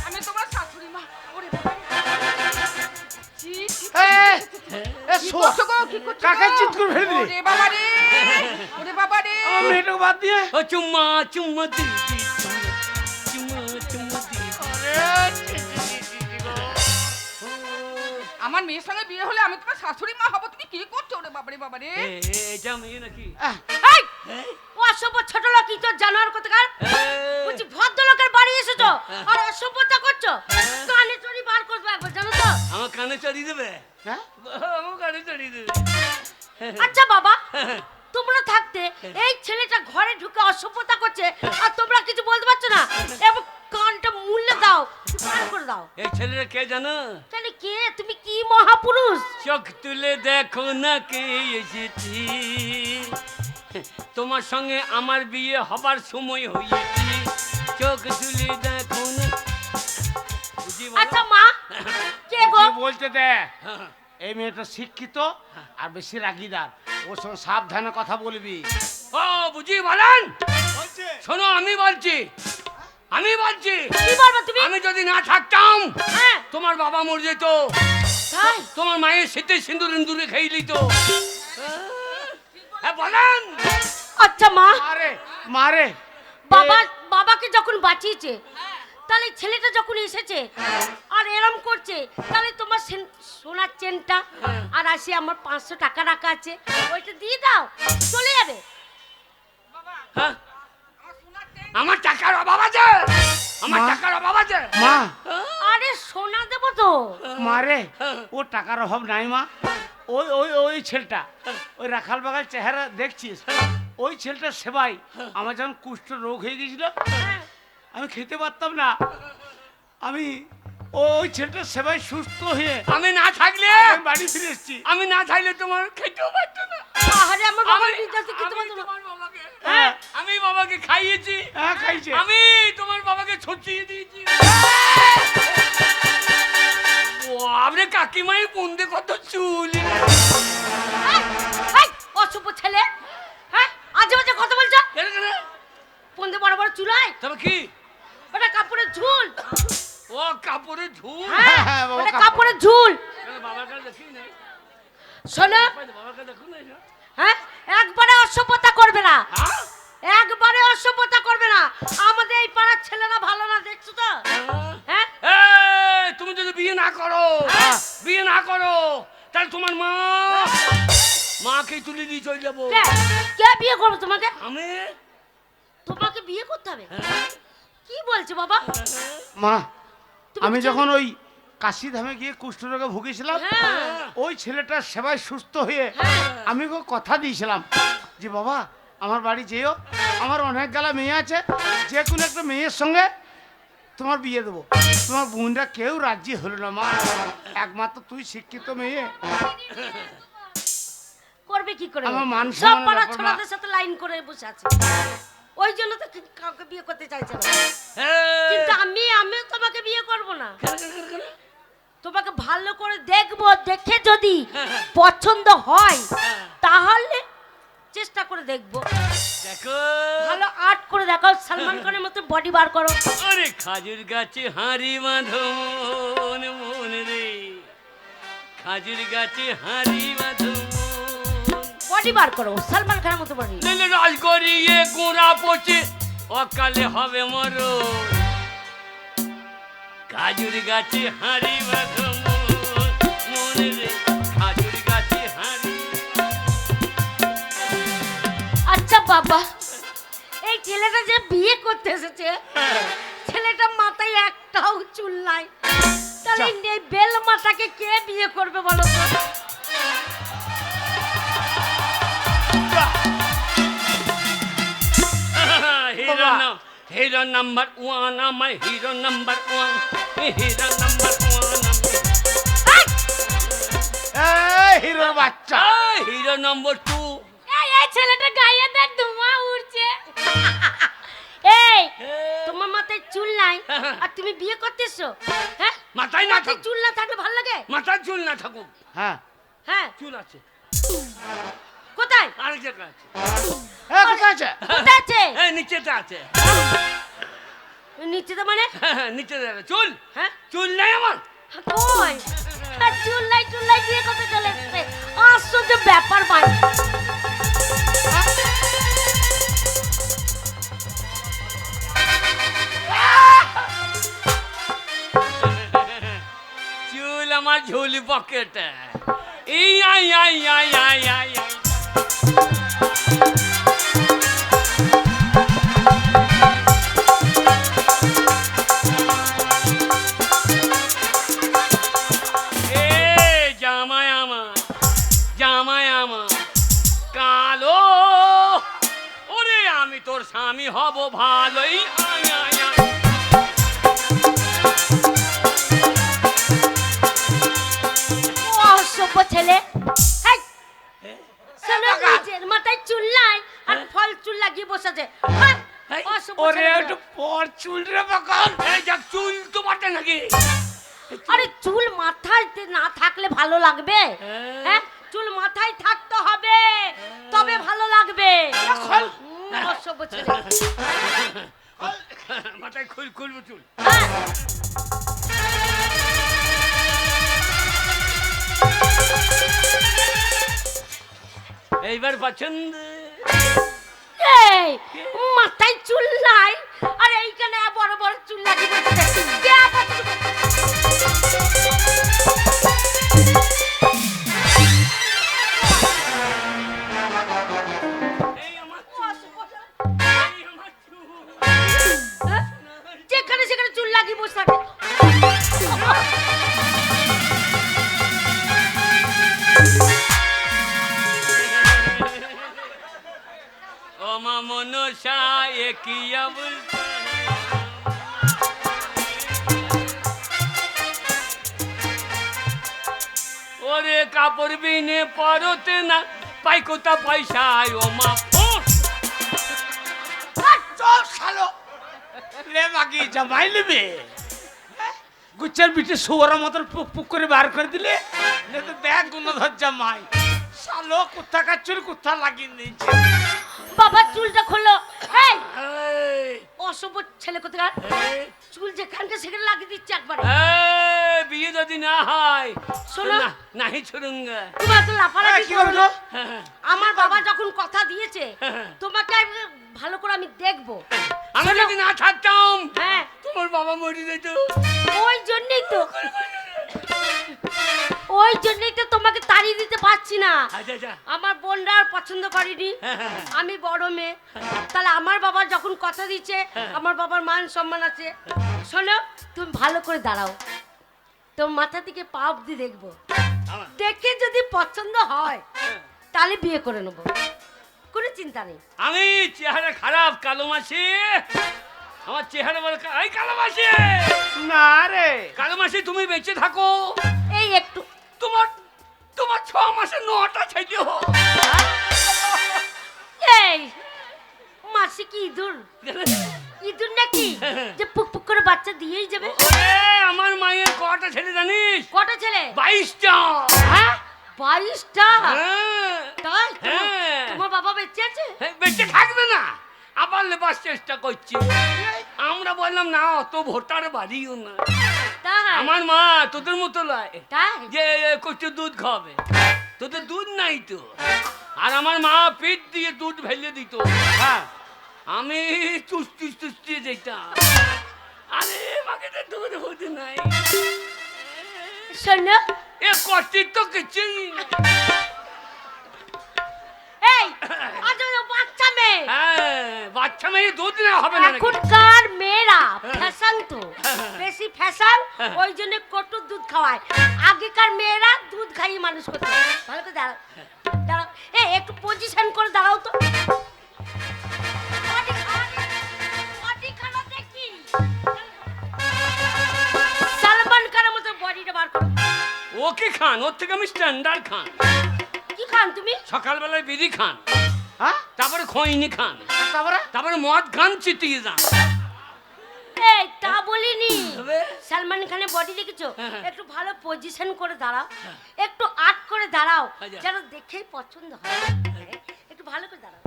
আমি তোমার শাশুড়ি মা। ওরে বাবা, ছি, ছি, কি শো, করছো গো, কি করছো কাকে গো? চিৎ করে ফেলে দিলি? ওরে বাবা রে, ওরে বাবা রে। আমার মেয়েটাকে বাদ দিয়ে ও চুম্মা চুম্মা দিদি, চুম্মা চুম্মা দিদি। আমার মেয়ের সঙ্গে বিয়ে হলে আমি তোমার শাশুড়ি মা হব, তুমি কি করছো? ওরে বাবা রে, বাবা রে। এটা মেয়ে নাকি? এই, ও অসভ্য ছোট লোক, কি তোর জানোয়ার কোথাকার? বলছি ভদ্রলোকের বাড়ি এসেছো আর অসভ্যতা করছো। কানে চড়ি বার করবো একবার, জানো তো? আমার কানে চড়িয়ে দেবে? হ্যাঁ? আমার কানে চড়িয়ে দেবে। আচ্ছা বাবা, তোমরা থাকতে এই ছেলেটা ঘরে ঢুকে অসভ্যতা করছে আর তোমরা কিছু বলতে পারছো না? এবার কানটা মুললে দাও, বার করে দাও। এই ছেলেটা কে জানো? তাহলে কে? তুমি কি মহাপুরুষ? চোখ তুলে দেখো না কে এসেছি, তোমার সঙ্গে আমার বিয়ে হবার সময় হয়েছি। চোখ তুলে দেখো না। বুঝি বলো? আচ্ছা মা, কে গো? কি বলতে দে, এই মেয়েটা শিক্ষিত আর বেশি রাগিদার, ওর সঙ্গে সাবধানে কথা বলবি। ও বুঝি বলেন, শোনো আমি বলছি, আমি বলছি, কি বলবো তুমি? আমি যদি না থাকতাম হ্যাঁ, তোমার বাবা মরে যেত, তাই? তোমার মায়ের শীতে সিঁদুর ইন্দুরে খেয়ে নিত। হ্যাঁ বলেন। আচ্ছা মা, মারে মারে বাবাকে যখন বাঁচিয়েছে, তাহলে ছেলেটা যখন এসেছে আর এরম করছে, তাহলে তোমার সোনার চেনটা আর আসে আমার 500 টাকা রাখা আছে, ওইটা দিয়ে দাও, চলে যাবে। হ্যাঁ? আমার টাকার অভাব আছে, আমার মা। টাকার অভাব আছে। মা, আরে সোনা দেবো তো। মারে ও টাকার অভাব নাই মা, ওই ওই ওই ছেলেটা, ওই রাখাল বাগাল চেহারা দেখছিস, ওই ছেলেটার সেবাই আমার যখন কুষ্ঠ রোগ হয়ে গেছিল, আমি খেতে পারতাম না, আমি ওই ছেলেটার সেবাই সুস্থ হয়ে আমি না থাকলে, আমি বাড়ি ফিরে এসেছি। আমি না থাকলে তোমার খেতেও পারতো না। আরে আমার বাবার আমি- বিদ্যার্থী খেতে আমি পারতো না। তোমার বাবাকে, হ্যাঁ। আমি বাবাকে খাইয়েছি, হ্যাঁ খাইছে, আমি তোমার বাবাকে ছড়িয়ে দিয়েছি। ও আপনি কাকিমাই বন্ধে কত চুল এই, এই, অশুভ ছেলে, হ্যাঁ আজে বাজে কথা বলছো। কেন কেন পন্দে বড় বড় চুলাই, তবে কি ওটা কাপড়ের ঝুল। ও কাপড়ের ঝুল হ্যাঁ হ্যাঁ, বাবা, ওটা কাপড়। কাপড়ের ঝুল। কেন বাবার কাছে দেখি না শোনো, বাবার কাছে দেখুন না এটা? হ্যাঁ একবারে অসভ্যতা করবে না, হ্যাঁ? একবারে অসভ্যতা করবে না। আমাদের এই পাড়ার ছেলেরা ভালো না, দেখছো তো? হ্যাঁ এই, তুমি যদি বিয়ে না করো হ্যাঁ। বিয়ে না করো তাহলে তোমার মাকে তুলে দিয়ে চলে যাবো কে কে বিয়ে করবে তোমাকে? আমি তোমাকে বিয়ে করতে হবে? কি বলছো বাবা? মা তুমি আমি কি যখন ওই কাশিধামে গিয়ে কুষ্ঠরোগে ভুগেছিলাম, হ্যাঁ ওই ছেলেটার সেবায় সুস্থ হয়ে হ্যাঁ। আমি ওকে কথা দিয়েছিলাম যে বাবা আমার বাড়ি যেও, আমার অনেক গেলা মেয়ে আছে, যে কোনো একটা মেয়ের সঙ্গে তোমার বিয়ে দেবো। তোমার বোনরা কেউ রাজি হলো না মা, একমাত্র তুই শিক্ষিত মেয়ে। করবে কি করে? আমার মান সব সম্মানের পাড়া ব্যাপার, মা। ছোড়াদের সাথে লাইন করে বসে আছে, ওই জন্য তো কাউকে বিয়ে করতে চাইছে না। এই, কিন্তু আমিও তোমাকে বিয়ে করব না। কেন? তোমাকে ভালো করে দেখবো, দেখে যদি পছন্দ হয় তাহলে চেষ্টা করে দেখবো। দেখো ভালো আর্ট করে দেখাও, সালমান খানের মতো বডি বার করো। আরে খাজুর গাছে হাঁড়ি বাঁধো মন মন রে, খাজুর গাছে হাঁড়ি বাঁধো বডি বার করো, সালমান খানের মতো বডি। দিলে রাজ করিয়ে গোড়া পচে অকালে হবে মরো, খাজুর গাছে হাঁড়ি বাঁধো মন রে, খাজুর গাছে হাঁড়ি। আচ্ছা বাবা, এই ছেলেটা যে বিয়ে করতে এসেছে, ছেলেটা মাথায় একটাও চুল নাই, তাহলে এই বেল মাথাকে কে বিয়ে করবে বলো তো? হিরো নাম্বার ওয়ান, আমার hero number one, hero number one, এই হিরোর বাচ্চা, হিরো নম্বর টু। এই ছেলেটা গায়ে দেখ ধোঁয়া উড়ছে। এই তোমার মাথায় চুল নাই আর তুমি বিয়ে করতেছো? হ্যাঁ মাথায় না থাকুক, চুল না থাকলে ভালো লাগে? মাথায় চুল না থাকুক, হ্যাঁ হ্যাঁ চুল আছে কোথায়? আরেক জায়গায় আছে, কোথায় আছে? কোথায় আছে? এই নিচেতে আছে, নিচে তো মানে? নিচে চুল, হ্যাঁ চুল নেই আমার। কই চুল নাই বিয়ে করতে চলে এসেছে, আশ্চর্য ব্যাপার ভাই। চুল আমার ঝুলি পকেটে, এই I I I I I I. জামাই আমার কালো, ওরে আমি তোর স্বামী হব ভালোই। আয় আয় আয়। অসভ্য ছেলে, হেই, শোনো, নিজের মাথায় চুল নাই আর ফল চুল লাগিয়ে বসেছে। হ্যাঁ, হেই, অসভ্য ওরে ছেলেগুলো। একটু পর চুল রে বাকান। এই যাক চুল তো বাটে নাকি? আরে চুল মাথায় না থাকলে ভালো লাগবে? হ্যাঁ। হ্যাঁ চুল মাথায় থাকতে হবে, তবে ভালো লাগবে। অসভ্য ছেলে। মাথায় খুলবো চুল। হ্যাঁ। এইবার পছন্দ। এই মাথায় চুল নাই আর এইখানে বড় বড় চুল লাগিয়ে বসেছে। কে আবার এই আমার চুল, এই আমার চুল। হ্যাঁ? যেখানে সেখানে চুল লাগিয়ে বসে থাকে। ও মা মনসা একই অবস্থা। ওরে কাপড় বিনে পরতে না পাই কোথা পয়সা। ও মা চল শালো লে বাকি জামাই নেবে। গুচ্ছের বিটে শুয়ারের মতন পুক পুক করে বার করে দিলে তো দেখ গুণধর জামাই শালো কোথাকার চুল কোথা লাগিয়ে দিয়েছে। বাবা চুলটা খোলো। এই এই, অসভ্য ছেলে কোথাকার, এই, চুল যেখানটা সেখানে লাগিয়ে দিচ্ছে একবারে। এই, বিয়ে যদি না হয় শোনো। তো নাহি ছুড়ুঙ্গা। তুমি এত লাফালাফি কি করো হলো? না। আমার বাবা যখন কথা দিয়েছে তোমাকে আমি ভালো করে আমি দেখবো। আমি যদি না থাকতাম হ্যাঁ তোমার বাবা মরে যেত। ওই জন্যই তো তোমাকে তাড়িয়ে দিতে পারছি না। আচ্ছা আচ্ছা আমার বোনরা আর পছন্দ করেনি, আমি বড় মেয়ে, তাহলে আমার বাবা যখন কথা দিচ্ছে আমার বাবার মান সম্মান আছে। শোনো তুমি ভালো করে দাঁড়াও, তোর মাথা থেকে পা অব্দি দেখবো, দেখে যদি পছন্দ হয় তাহলে বিয়ে করে নেবো, কোনো চিন্তা নেই। আমি চেহারা খারাপ কালো মাসি, আমার চেহারা বলে এই কালো মাসি, না রে কালো মাসি তুমি বেঁচে থাকো, এই একটু তোমার তোমার 6 মাসে 9টা ছেলে হোক। এই মাসি কি ইঁদুর, ইঁদুর নাকি যে পুক পুক করে বাচ্চা দিয়েই যাবে? ওরে আমার মায়ের কটা ছেলে জানিস? কটা ছেলে? 22টা। হ্যাঁ 22টা? হ্যাঁ, তাই হ্যাঁ। তোমার বাবা বেঁচে আছে? হ্যাঁ, বেঁচে থাকবে না, আবার লেবার চেষ্টা করছি। আমরা বললাম না অত ভোটার বাড়িও না, তাই আমার মা তোদের মতো লয় তাই যে কচু দুধ খাবে, তোদের দুধ নাই তো। আর আমার মা পেট দিয়ে দুধ ফেলে দিত, হ্যাঁ আমি চুস্তি যেতাম। আরে মাকে তো দুধ হতে নাই, শোনো এ কষ্টি তো কিছুই না। এই আজ বাচ্চা মেয়ে, হ্যাঁ বাচ্চা মেয়ে দুধ না হবে না নাকি? এখনকার মেয়েরা ফ্যাশন তো বেশি ফ্যাশন, ওই জন্য কটুর দুধ খাওয়ায়। আগেকার মেয়েরা দুধ খাইয়ে মানুষ করতো। ভালো করে দাঁড়াও দাঁড়াও, এই একটু পজিশন করে দাঁড়াও তো। বডি খানা দেখি, সালমান খানের মতো বডিটা বার করো। ও কি খান, ওর থেকে আমি স্ট্যান্ডার্ড খান। কি খান তুমি? সকালবেলায় বিড়ি খান, হ্যাঁ তারপরে খৈনি খান, তারপরে তারপরে মদ খান, চিতিয়ে যান। এই তা বলিনি, তবে? সালমান খানের বডি দেখেছো? হ্যাঁ। একটু ভালো পজিশন করে দাঁড়াও, একটু আট করে দাঁড়াও, আচ্ছা। যেন দেখেই পছন্দ হয়। একটু ভালো করে দাঁড়াও।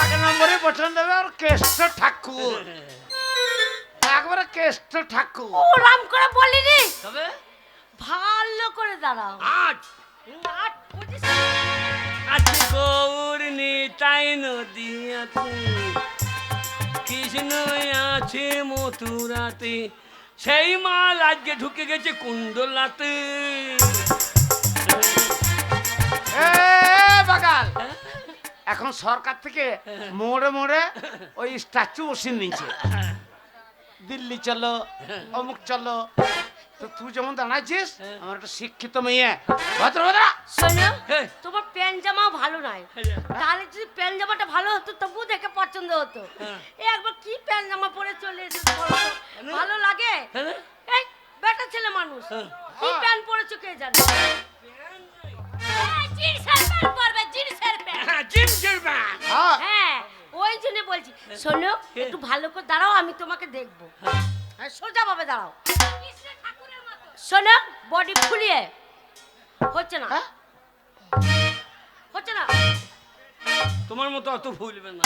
এক নম্বরে পছন্দ হবে আর কেষ্ট ঠাকুর, একবারে কেষ্ট ঠাকুর। ওরাম করে বলিনি, তবে ভালো করে দাঁড়াও। আজ আট পজিশন। আছে গৌর নিতাই নদীয়াতে, কৃষ্ণ আছে মথুরাতে, সেই মাল আজকে ঢুকে গেছে কুণ্ডলাতে। এ বাগাল, এখন সরকার থেকে মোড়ে মোড়ে ওই স্ট্যাচু বসিয়ে নিচ্ছে, দিল্লি চলো অমুক চলো। তো তুই যেমন দাঁড়াচ্ছিস, আমার একটা শিক্ষিত মেয়ে ভদ্র ভদ্রা। শোনো হ্যাঁ। তোমার প্যান্ট জামাও ভালো নয়, তাহলে যদি প্যান্ট জামাটা ভালো হতো তবুও দেখে পছন্দ হতো। এই একবার কি প্যান্ট জামা পরে চলে এসেছে বলো তো? ভালো লাগে? হ্যাঁ। এই বেটা ছেলে মানুষ কি প্যান্ট পরেছো কে জানে? এই জিন্সের প্যান্ট পরবে, জিন্সের প্যান্ট। হ্যাঁ, জিন্সের প্যান্ট। হ্যাঁ হ্যাঁ ওই জন্য বলছি, শোনো একটু ভালো করে দাঁড়াও, আমি তোমাকে দেখবো। হ্যাঁ সোজা ভাবে দাঁড়াও। শোনো বডি ফুলিয়ে হচ্ছে না, হ্যাঁ? হচ্ছে না। তোমার মতো অত ভুলবে না,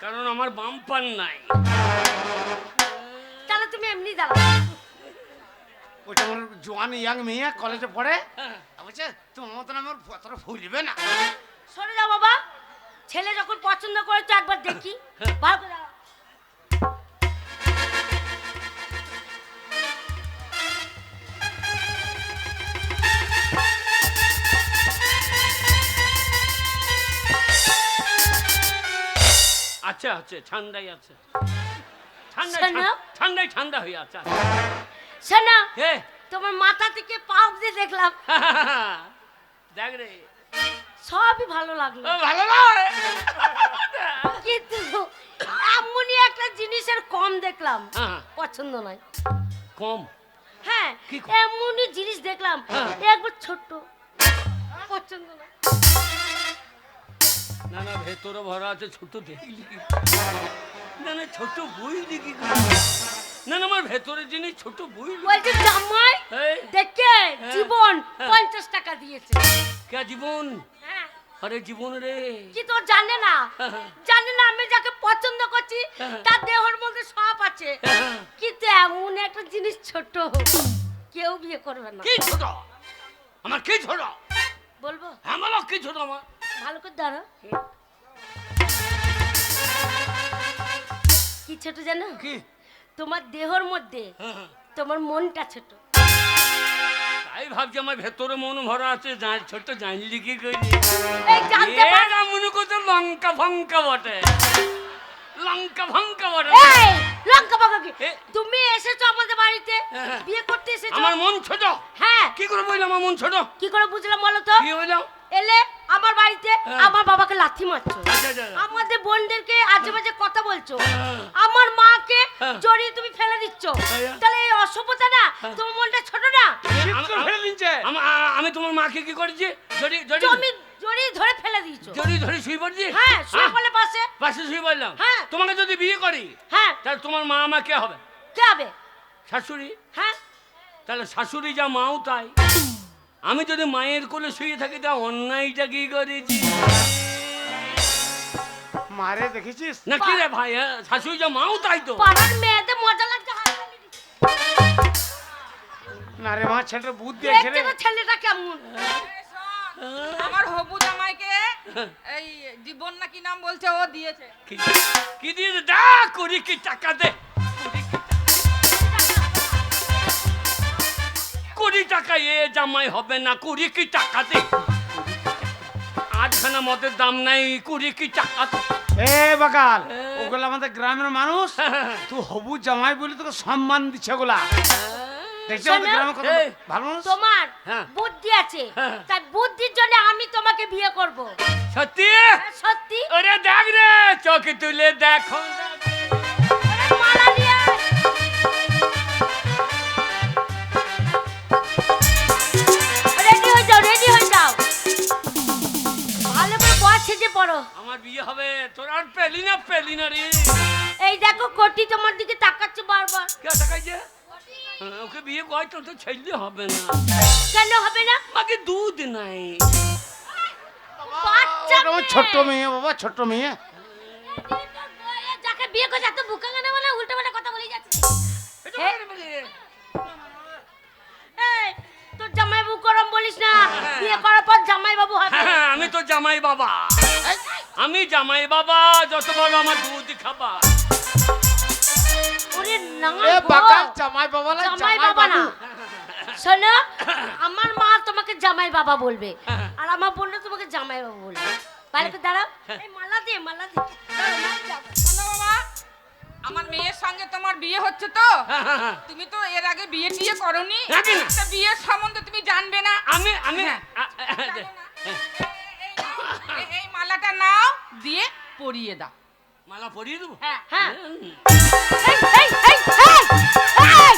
কারণ আমার বাম্পার নাই। তাহলে তুমি এমনি দাঁড়াও। ওইটা আমার জোয়ান ইয়াং মেয়ে কলেজে পড়ে, বলছে তোমার মতন আমার অতটা ফুলবে না। সরে যাও বাবা, ছেলে যখন পছন্দ করেছো একবার দেখি। ভালো করে দাঁড়াও। আচ্ছা আছে, ঠান্ডাই আছে, ঠান্ডায় শোনো। ঠান্ডায় ঠান্ডা হয়ে আছে। শোনো হে তোমার মাথা থেকে পা অব্দি দেখলাম, দেখ রে, সবই ভালো লাগলো, ও ভালো নয়। কিন্তু এমনই একটা জিনিসের কম দেখলাম, হ্যাঁ। পছন্দ নয়। কম হ্যাঁ কি কম? এমনই জিনিস দেখলাম, হ্যাঁ। একবার ছোট্ট, পছন্দ নয়। না না ভেতরে ভরা আছে ছোট দেখলি কি না না ছোট বই লিখি না না আমার ভেতরে জিনিস ছোট বই বলছে জামাই এই, দেখে হ্যাঁ, জীবন হ্যাঁ। 50 টাকা দিয়েছে। কে জীবন হ্যাঁ আরে জীবন রে কি তোর জানে না হ্যাঁ। জানে না আমি যাকে পছন্দ করছি হ্যাঁ। তার দেহের মধ্যে সব আছে হ্যাঁ। কিন্তু এমন একটা জিনিস ছোট কেউ বিয়ে করবে না। কি ছোট আমার কি ছোট বলবো আমার কি ছোট আমার ভালো করে দাঁড়া কি ছোট জানো কি তোমার দেহের মধ্যে হ্যাঁ। তোমার মনটা ছোট। তাই ভাবছি আমার ভেতরে মন ভরা আছে ছোট জানলি কি করি এই জানতে পার মনে করছে লঙ্কা ফঙ্কা বটে লঙ্কা ফঙ্কা বটে এই লঙ্কা বাবা কি এ। তুমি এসেছো আমাদের বাড়িতে হ্যাঁ। বিয়ে করতে এসেছো আমার মন ছোট হ্যাঁ কি করে বললাম আমার মন ছোট কি করে বুঝলাম বলো তো কি বললাম এলে আমার বাড়িতে হ্যাঁ। আমার বাবাকে লাথি মারছো আচ্ছা, আচ্ছা। আমাদের বোনদেরকে আজে বাজে কথা বলছো হ্যাঁ। আমার মাকে হ্যাঁ। জড়িয়ে তুমি ফেলে দিচ্ছ হ্যাঁ। তাহলে এই অসভ্যতা না তোমার মনটা ছোট না ফেলে দিচ্ছে। আমি তোমার মাকে কি করেছি জড়ি জড়ি জমি জড়িয়ে ধরে ফেলে দিয়েছো জড়ি ধরে শুয়ে পড়ছি হ্যাঁ শুয়ে পড়লে পাশে পাশে শুয়ে পড়লাম হ্যাঁ। তোমাকে যদি বিয়ে করি হ্যাঁ তাহলে তোমার মা আমার কে হবে কে হবে শাশুড়ি হ্যাঁ তাহলে শাশুড়ি যা মাও তাই আমি যদি মায়ের কোলে শুয়ে থাকি তা অন্যায়টা কি করেছি মারে দেখেছিস না কি রে ভাই হ্যাঁ? শাশুড়ি যা মাও তাই তো পাড়ার মেয়েদের মজা লাগছে হাত তালি দিচ্ছে। না রে মা ছেলেটা বুদ্ধ দিয়েছে দেখতে রে তো ছেলেটা কেমন আমার হবু জামাইকে এই জীবন না কি নাম বলছে ও দিয়েছে। কি কি দিয়েছে দা করি কি টাকা দে কুড়ি টাকা এ জামাই হবে না কুড়ি কি টাকা দে 8খানা মদের দাম নাই কুড়ি কি টাকা দে এ বাকাল ওগুলো আমাদের গ্রামের মানুষ তুই হবু জামাই বলে তোকে সম্মান দিচ্ছে ওগুলা দেখছি আমাদের শোনো, গ্রামের কথা এই। ভালো মানুষ তোমার হ্যাঁ। বুদ্ধি আছে হ্যাঁ। তাই বুদ্ধির জন্য আমি তোমাকে বিয়ে করব সত্যি সত্যি ওরে দেখ রে চোখে তুলে দেখো ওরে মালা নিয়ে আয়। রেডি হয়ে যাও রেডি হয়ে যাও ভালো করে বয়স সেজে পড়ো আমার বিয়ে হবে তোর আর পেলি না রে এই দেখো কোটি তোমার দিকে তাকাচ্ছে বারবার কে টাকাইছে ওকে বিয়ে কয় তো ছেলে হবে না কেন হবে না আমাকে দুধ নাই বাচ্চা ওটা আমার ছোট্ট মেয়ে বাবা ছোট্ট মেয়ে যাকে বিয়ে করে যাতে বুকা গানে বলে উল্টো পাল্টা কথা বলে যাচ্ছে এই তোর জামাই বাবু করম বলিস না বিয়ে করার পর জামাই বাবু হবে হ্যাঁ আমি তো জামাই বাবা আমি জামাই বাবা যত বড় আমার দুধ খাবা ওরে না এ গো, বাকাল জামাই বাবা না জামাই বাবা না শোনো আমার মা তোমাকে জামাই বাবা বলবে আর আমার বোনরা তোমাকে জামাই বাবা বলবে ভালো করে দাঁড়াও এই মালা দে দাঁড়াও, মালা দাও। শোনো বাবা, আমার মেয়ের সঙ্গে তোমার বিয়ে হচ্ছে তো তুমি তো এর আগে বিয়ে টিয়ে করনি জানি না। তা বিয়ের সম্বন্ধে তুমি জানবে না আমি আমি হ্যাঁ। জানো না? এই মালাটা নাও দিয়ে পরিয়ে দাও। মালা পরিয়ে দেবো হ্যাঁ হ্যাঁ হুম। এই এই এই এই এই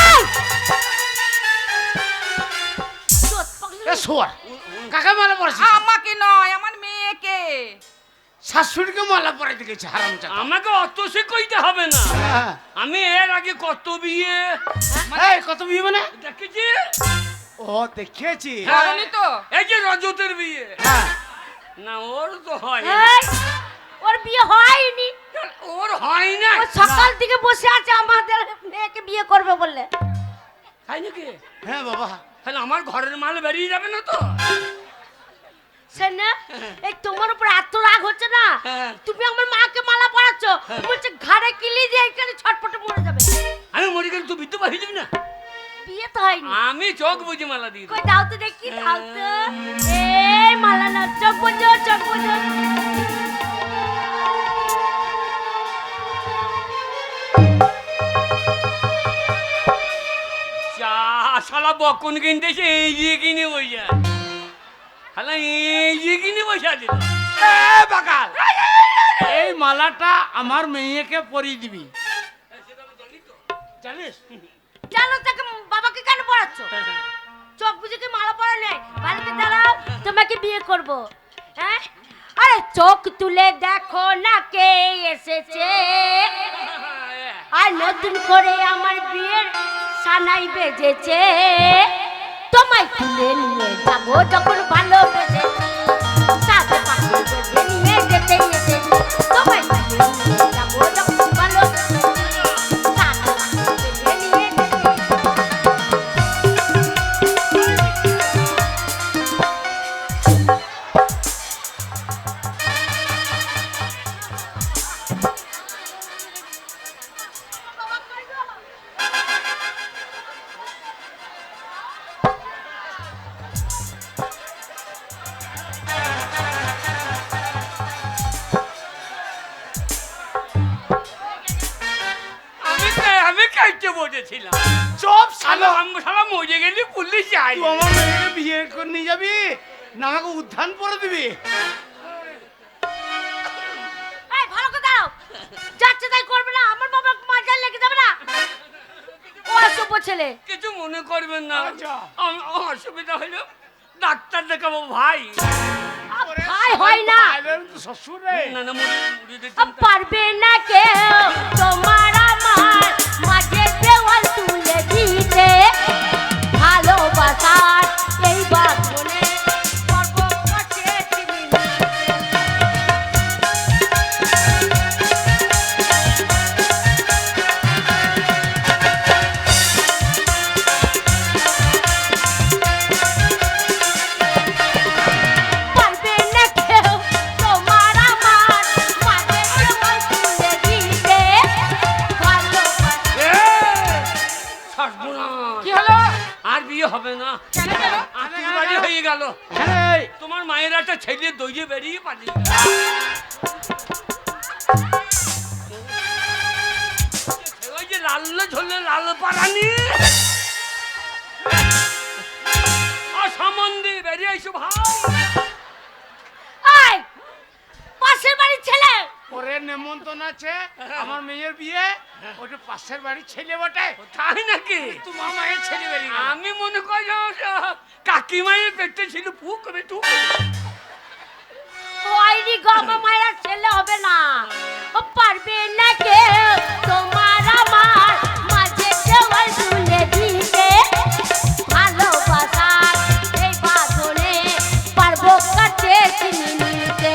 এই চোদ পাগলি। এ শোয়ার কাকে মালা পড়াছিস আমাকে নয় আমার মেয়েকে। শাশুড়িকে মালা পরাইতে গেছে হারাম চাকা আমাকে অত সে কইতে হবে না হ্যাঁ। আমি এর আগে কত বিয়ে এই কত বিয়ে মানে দেখেছি ও দেখেছি করনি তো? এই যে রজতের বিয়ে হ্যাঁ না ওর তো হয় এই, ওর বিয়ে হয়নি ওর হয় না ও সকাল থেকে বসে আছে আমাদের মেয়েকে বিয়ে করবে বললে তাই নাকি হ্যাঁ বাবা তাহলে আমার ঘরের মাল বেরিয়ে যাবে না তো সে না এই তোমার উপর এত রাগ হচ্ছে না হ্যাঁ। তুমি আমার মাকে মালা পরাচ্ছ বলছে ঘাড়ে কিলি দিয়ে এখানে ছটপটে মরে যাবে আমি মরে গেলে তুই বিদ্যুৎ হয়ে যাবি না বিয়ে তো হয়নি আমি চোখ বুঝে মালা দিয়ে কই দাও তো দেখি দাও তো এই মালা না চোখ বুঝো চোখ বুঝো চা শালা বকুন কিনতেছে এই যে কিনে বসে শালা এই যে কিনে বসে আছে এ বাকাল এই মালাটা আমার মেয়েকে পরিয়ে দিবি জানিস জানো তাকে বাবাকে কেন পড়াচ্ছ চোখ বুঝে কি মালা পরা নেই বাড়িতে দাঁড়াও তোমাকে বিয়ে করব হ্যাঁ আরে চোখ তুলে দেখো না কে এসেছে, আর নতুন করে আমার বিয়ের সানাই বেজেছে। তোমায় তুলে নিয়ে যাবো যখন ভালোবেসেছি, সাত পাখি বেঁধে নিয়ে যেতে এসেছি। তোমায় তুলে নিয়ে যাবো যখন ভালোবেসেছি, সাত পাখি বেঁধে নিয়ে যেতে এসেছি। আমি কাইতে বসেছিলাম। চুপ শালা শালা, আমি শালা মরে গেলে পুলিশ আই। তুই আমার মেয়েকে বিয়ে করে নিয়ে যাবি না আমাকে উদ্ধান করে দিবি? এই ভালো করে দাও, যাচ্ছে তাই করবে না, আমার বাবা মাজার লেগে যাবে না। ও অসভ্য ছেলে। কিছু মনে করবেন না, আচ্ছা। আমার অসুবিধা হলো, ডাক্তার দেখাবো ভাই। ভাই হয় না, শ্বশুর রে। না না মুড়ি পারবে না কেউ তোমার আমার মাঝে দেওয়াল তুলে দিতে। ভালোবাসার এই বাঁধনে পর্ব পথে চিনি নিতে। পারবে না কেউ তোমার আমার মাঝে দেওয়াল তুলে দিতে। ভালোবাসা কি হলো? আর বিয়ে হবে না, কেন কেন? আতুর বাড়ি হয়ে গেল। এই, তোমার মায়ের একটা ছেলে দইয়ে বেরিয়ে পালিয়ে গেল। ওই যে লাল ঝোলে লাল পারানি অসম্বন্ধে বেরিয়ে এসো ভাই। এই পাশের বাড়ির ছেলে। ওরে নেমন্তন্ন আছে আমার মেয়ের বিয়ে, ওটা পাশের বাড়ির ছেলে বটে। তাই নাকি? তোমার মায়ের ছেলে বেরিয়ে গেল। আমি মনে করি কাকিমায়ের পেটে ছিল ফুক করে টুক। হয়নি গো, আমার মায়ের ছেলে হবে না। ও পারবে না কেউ তোমার আমার মাঝে দেওয়াল তুলে দিতে। ভালোবাসার এই বাঁধনে পারবো কাছে চিনি নিতে।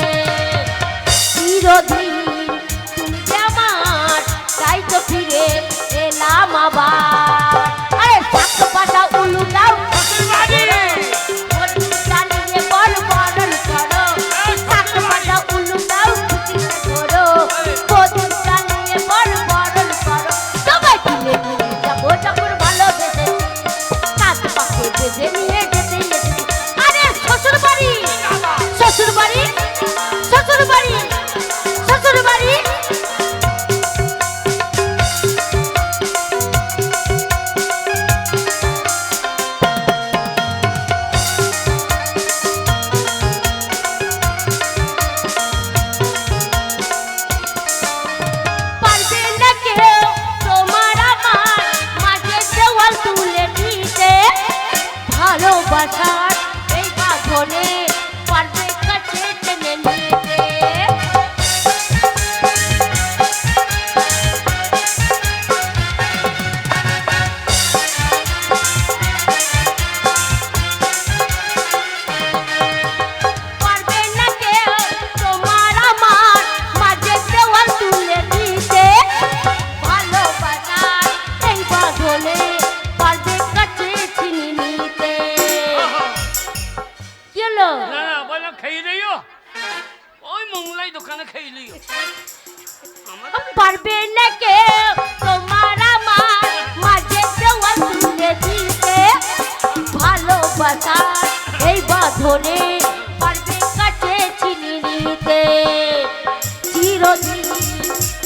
চিরদিন তুমি যে আমার, তাই তো ফিরে এলাম আবার। আরে শাক পাতা উলু দাও চালিয়ে বল বরণ করো, শাক পাতা উলু দাও ধরো, কদু চালিয়ে বল বরণ করো। সবাই তুলে নিয়ে যাবো যখন ভালোবেসেছি, সাত পাখি বেঁধে নিয়ে যেতে এসেছি। আরে শ্বশুর বাড়ি, শ্বশুর বাড়ি, শ্বশুর বাড়ি, শ্বশুর বাড়ি। পারবে না কেউ তোমার আমার মাঝে দেওয়াল তুলে দিতে। ভালোবাসার এই বাঁধনে পারবে কাছে টেনে নিতে। পারবে না কেউ তোমার আমার মাঝে দেওয়াল তুলে দিতে। ভালোবাসার এই বাঁধনে পারবে কাছে চিনি নিতে। কি হলো? না না বলো খেয়ে দিও, ওই মোংলাই দোকানে খেয়ে দিও। পারবে না কেউ তোমার আমার মাঝে দেওয়াল তুলে দিতে। ভালোবাসার এই বাঁধনে পারবে কাছে চিনি নিতে। চিরদিন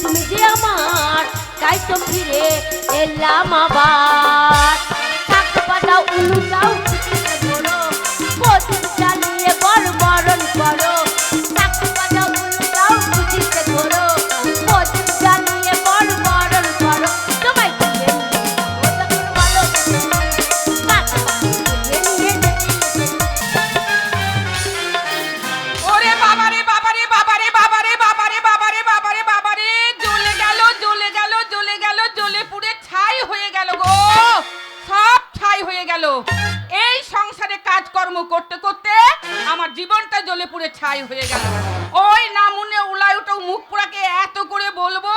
তুমি যে আমার, তাই তো ফিরে এলাম আবার। শাক পাতা উলু দাও ধরো, কদু চালিয়ে বল বরণ করো, শাক পাতা উলু দাও খুঁজিতে ধরো, কদু চালিয়ে বল বরণ করো। সবাই তুলে নিয়ে যখন ভালোবেসেছি, সাত পাখি বেঁধে নিয়ে যেতে এসেছি। ওরে বাবা রে বাবা ছাই হয়ে গেল। ওই নামুনে উলায়ুটো মুখ পোড়াকে এত করে বলবো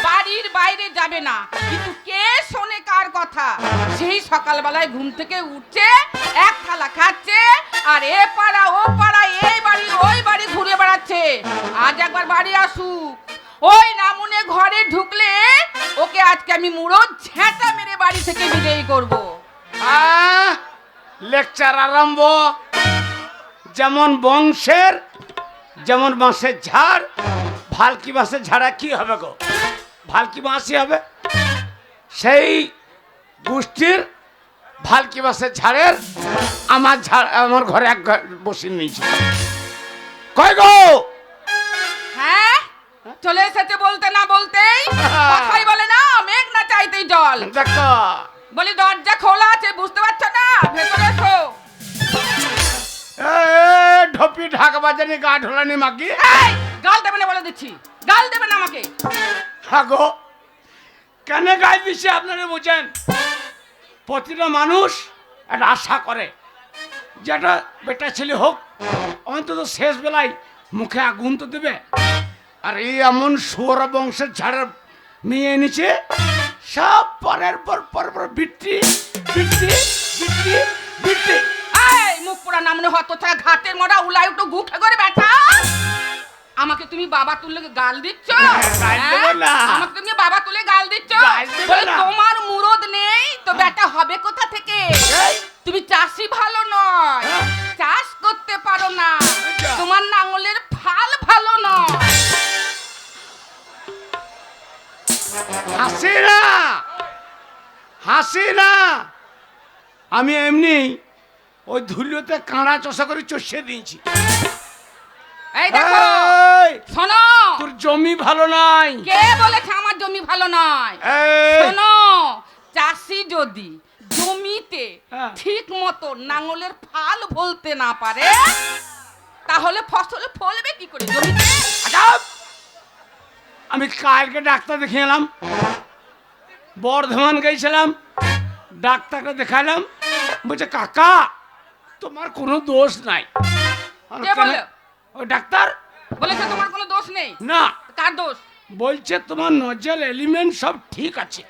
বাড়ির বাইরে যাবে না, কিন্তু কে শোনে কার কথা? সেই সকালবেলায় ঘুম থেকে উঠছে, এক থালা খাচ্ছে, আর এ পাড়া ও পাড়া এই বাড়ি ওই বাড়ি ঘুরে বেড়াচ্ছে। আজ একবার বাড়ি আসুক। ওই নামুনে ঘরে ঢুকলে ওকে আজকে আমি মুড়ো ঝেঁটা মেরে বাড়ি থেকে বিদায় করবো। লেকচার আরম্ভ। যেমন বংশের, যেমন বাঁশের ঝাড়, ভালকি বাঁশের ঝাড়া কি হবে গো? ভালকি বাঁশই হবে। সেই গোষ্ঠীর ভালকি বাঁশের ঝাড়ের আমার ঝাড় আমার ঘরে এক বসে নিয়েছে। কই গো? হ্যাঁ, চলে এসেছে বলতে না বলতেই, কথাই বলে না, মেঘ না চাইতেই জল। দেখো বলি দরজা খোলা আছে, বুঝতে পারছো না? ভেতরে এসো। ঢপি ঢাকা বাজানি গা ঢোলানি মাগি। এই, গাল দেবে না বলে দিচ্ছি, গাল দেবে না আমাকে। হ্যাঁ গো, কেন গাই দিচ্ছে আপনারা বোঝেন? প্রতিটা মানুষ একটা আশা করে যেটা বেটা ছেলে হোক, অন্তত শেষ বেলায় মুখে আগুন তো দেবে। আর এই এমন সুরা বংশের ঝাড়ের মেয়ে এনেছে, সব পরের পর পর পর বৃত্তি বৃত্তি বৃত্তি বৃত্তি। এই মুখ পোড়া নামনে হতো ছাড়া ঘাটের মরা উলায়ুটো গুখে করে বেটা। আমাকে তুমি বাবা তুলে গাল দিচ্ছ? গাল দেবো না। আমাকে তুমি বাবা তুলে গাল দিচ্ছ? গাল দেবো বলি না। তোমার মুরদ নেই তো বেটা হবে কোথা থেকে? এই, তুমি চাষি ভালো নয়, হ্যাঁ। চাষ করতে পারো না, আচ্ছা। তোমার নাঙলের ফাল ভালো নয়। হাসি না, হাসি না। আমি এমনি ওই ধুলিওতে কাঁড়া চষা করে চষে দিয়েছি। এই দেখো, এই, শোনো, তোর জমি ভালো নাই। কে বলেছে আমার জমি ভালো নয়? এই, শোনো, চাষি যদি জমিতে হ্যাঁ। ঠিক মতো নাঙলের ফাল ফলতে না পারে, তাহলে ফসল ফলবে কি করে জমিতে? আজাব! আমি কালকে ডাক্তার দেখিয়ে এলাম, বর্ধমান গেছিলাম, ডাক্তারকে দেখালাম, বলছে কাকা তোমার কোনো দোষ নাই। কে বলে? ওই ডাক্তার বলেছে তোমার কোনো দোষ নেই। না, কার দোষ? বলছে তোমার নজল এলিমেন্ট সব ঠিক আছে,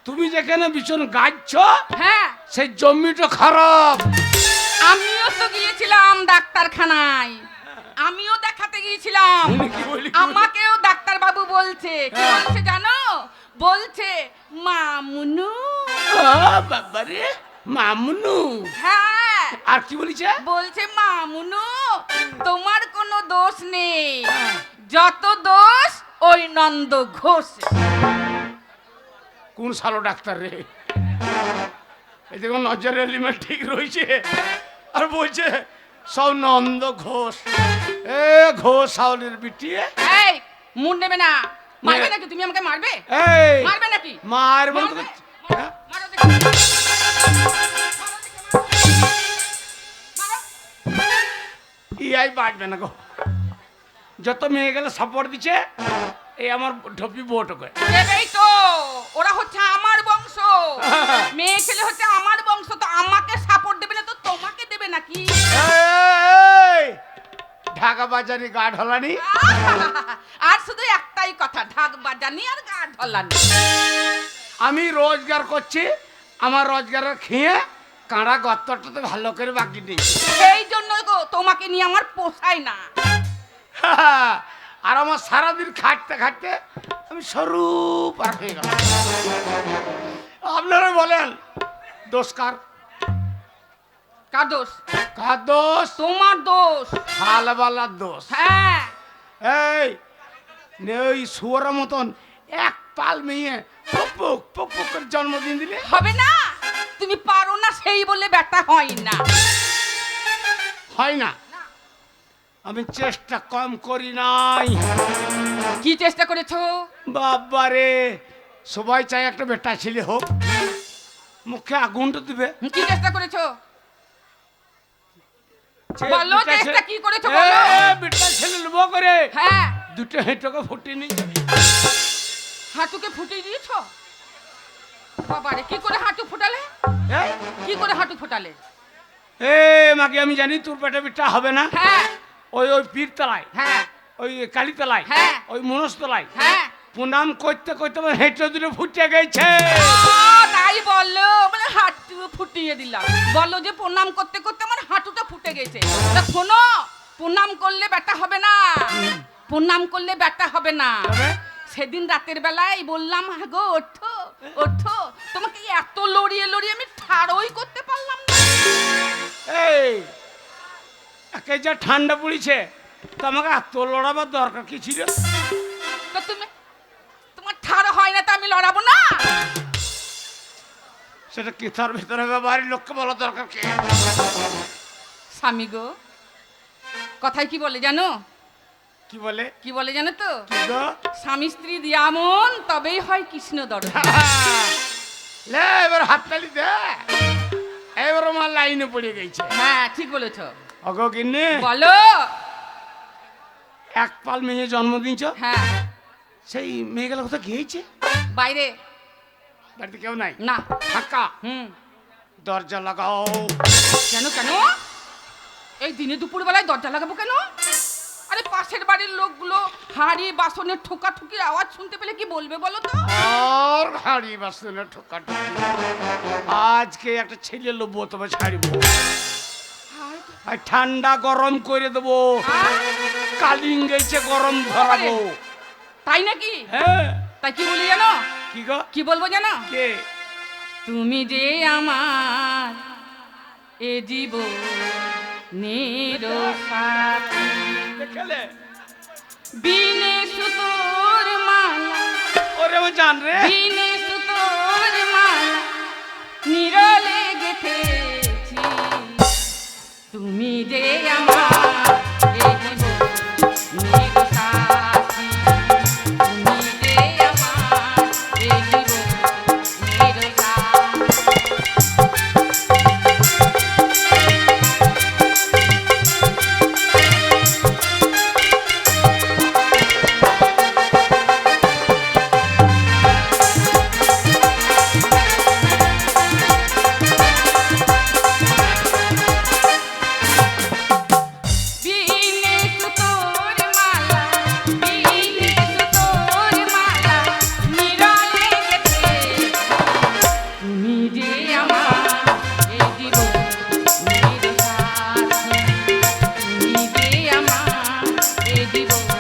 তুমি যেখানে বিছন গাইছ হ্যাঁ, সেই জমিটা খারাপ। আমিও তো গিয়েছিলাম ডাক্তারখানায়, আমিও দেখাতে গিয়েছিলাম। উনি কি বলি? আমাকেও ডাক্তার বাবু বলছে, কি বলছে জানো? বলছে মামুনু। বাবারে মামুনু। হ্যাঁ, আর কি বলিছে? বলছে মামুনু তোমার কোনো দোষ নেই, যত দোষ ওই নন্দ ঘোষ। কোন সালো ডাক্তার রে? এই দেখুন নজর এলিমেন্ট ঠিক রয়েছে, আর বলছে সব নন্দ ঘোষ। এ ঘোষ সাউলের বিটি। এই মুড নেবে না, মারবে নাকি? তুমি আমাকে মারবে? এই মারবে নাকি? মার বল মারবে? হ্যাঁ? মারো দেখি। মারো। ইয়াই বাঁচবে না গো। যত মেয়ে গেলে সাপোর্ট দিচ্ছে, এই আমার ঢপি বউটকে। দেবেই তো, ওরা হচ্ছে আমার বংশ, মেয়ে ছেলে হচ্ছে আমার বংশ, তো আমাকে সাপোর্ট দেবে না তো তোমাকে দেবে নাকি? এই, ঢাকা বাজারি গা ঢলানি। আর শুধু একটাই কথা, ঢাক বাজানি আর গা ঢলানি। আমি রোজগার করছি, আমার রোজগারের খেয়ে কাঁড়া গত্তটাতে ভালো করে বাকি নেই। এই জন্য গো তোমাকে নিয়ে আমার পোষায় না। আর আমার সারাদিন খাটতে খাটতে আমি সরু পার হয়ে গেল। আপনারা বলেন দোষ কার? কার দোষ? কার দোষ? তোমার দোষ। হালবালার দোষ। হ্যাঁ, এই ওই শুয়োরের মতন এক পাল মেয়ে পপুক পপুক করে জন্মদিন দিলে হবে না, তুমি পারো না সেই বলে ব্যাটা হয় না। হয় না। আমি চেষ্টা কম করি নাই। কি চেষ্টা করেছো? বাবারে, সবাই চাই একটা বেটা ছেলে হোক, মুখে আগুনটা দিবে। কি চেষ্টা করেছো? যে বলো বেটা চেষ্টা ছেলে- কি করেছো বলো। বেটা ছেলে নেবো করে হ্যাঁ, দুটো হেঁটোকে ফুটিয়ে নিয়েছে। হাঁটুকে ফুটিয়ে দিয়েছো? বাবারে, কি করে হাঁটু ফোটালে? এই, কি করে হাঁটু ফোটালে? এ মাকে আমি জানি তোর পেটে পিঠা হবে না। হ্যাঁ ওই ওই পীরতলায়, হ্যাঁ ওই কালীতলায়, হ্যাঁ। ওই মনস্তলায় হ্যাঁ প্রণাম করতে করতে আমার হেঁটে দুটো ফুটে গেছে। তাই বললো, মানে হাঁটু ফুটিয়ে দিলাম। বললো যে প্রণাম করতে করতে আমার হাঁটুটা ফুটে গেছে। তা শোনো, প্রণাম করলে ব্যাটা হবে না, প্রণাম করলে ব্যাটা হবে না। তবে? সেদিন রাতের বেলায় বললাম গো ওঠো ওঠো, তোমাকে এত লড়িয়ে লড়িয়ে আমি ঠাড়ই করতে পারলাম না। এই একে যা ঠান্ডা পড়েছে, তো আমাকে এত লড়াবার দরকার কি ছিল? তো তুমি, তোমার ঠাড় হয় না তা আমি লড়াবো না? সেটা কেথার ভেতরে হবে, বাড়ির লোককে বলা দরকার কি? স্বামী গো, কথায় কি বলে জানো? কি বলে? কি বলে জানো তো? কি গো? স্বামী স্ত্রী দিয়ামন তবেই হয় কৃষ্ণ দর্শন। লে এবার হাততালি দে, এবার আমার লাইনে পড়ে গেছে। হ্যাঁ ঠিক বলেছো। অগো কিন্নি, বলো। এক পাল মেয়ে জন্ম দিয়েছ, হ্যাঁ সেই মেয়েগুলো কোথাও গিয়েছে? বাইরে। বাড়িতে কেউ নাই? না। ফাঁকা। হুম। দরজা লাগাও। কেন কেন এই দিনে দুপুর বেলায় দরজা লাগাবো কেন? আরে পাশের বাড়ির লোকগুলো হাঁড়ি বাসনের ঠোকাঠুকির আওয়াজ শুনতে পেলে কি বলবে বলো তো? আর হাড়ি বাসনে ঠোকা ঠুকি। আজকে একটা ছেলে লোবো, তবে ছাড়িব। আর ঠান্ডা গরম করে দেবো, কালিং গেছে গরম ধরাবো। তাই নাকি? হ্যাঁ। তাই কি বলি জানো? কি গো? কি বলবো জানো? কে? তুমি যে আমার এ জীবনের সাথী, দেখলে? বিনে সুতোর মালা, ওরে আমার জান রে। বিনে সুতোর মালা নিরলে গেথেছি, তুমি যে আমার এ জীবনের সাথী, তুমি যে আমার এ জীবনের সাথী। বিনে সুতোর মালা, বিনে সুতোর মালা নিরলে গেথেছি, তুমি যে আমার এই জীবনের সাথী, তুমি যে আমার এই জীবনের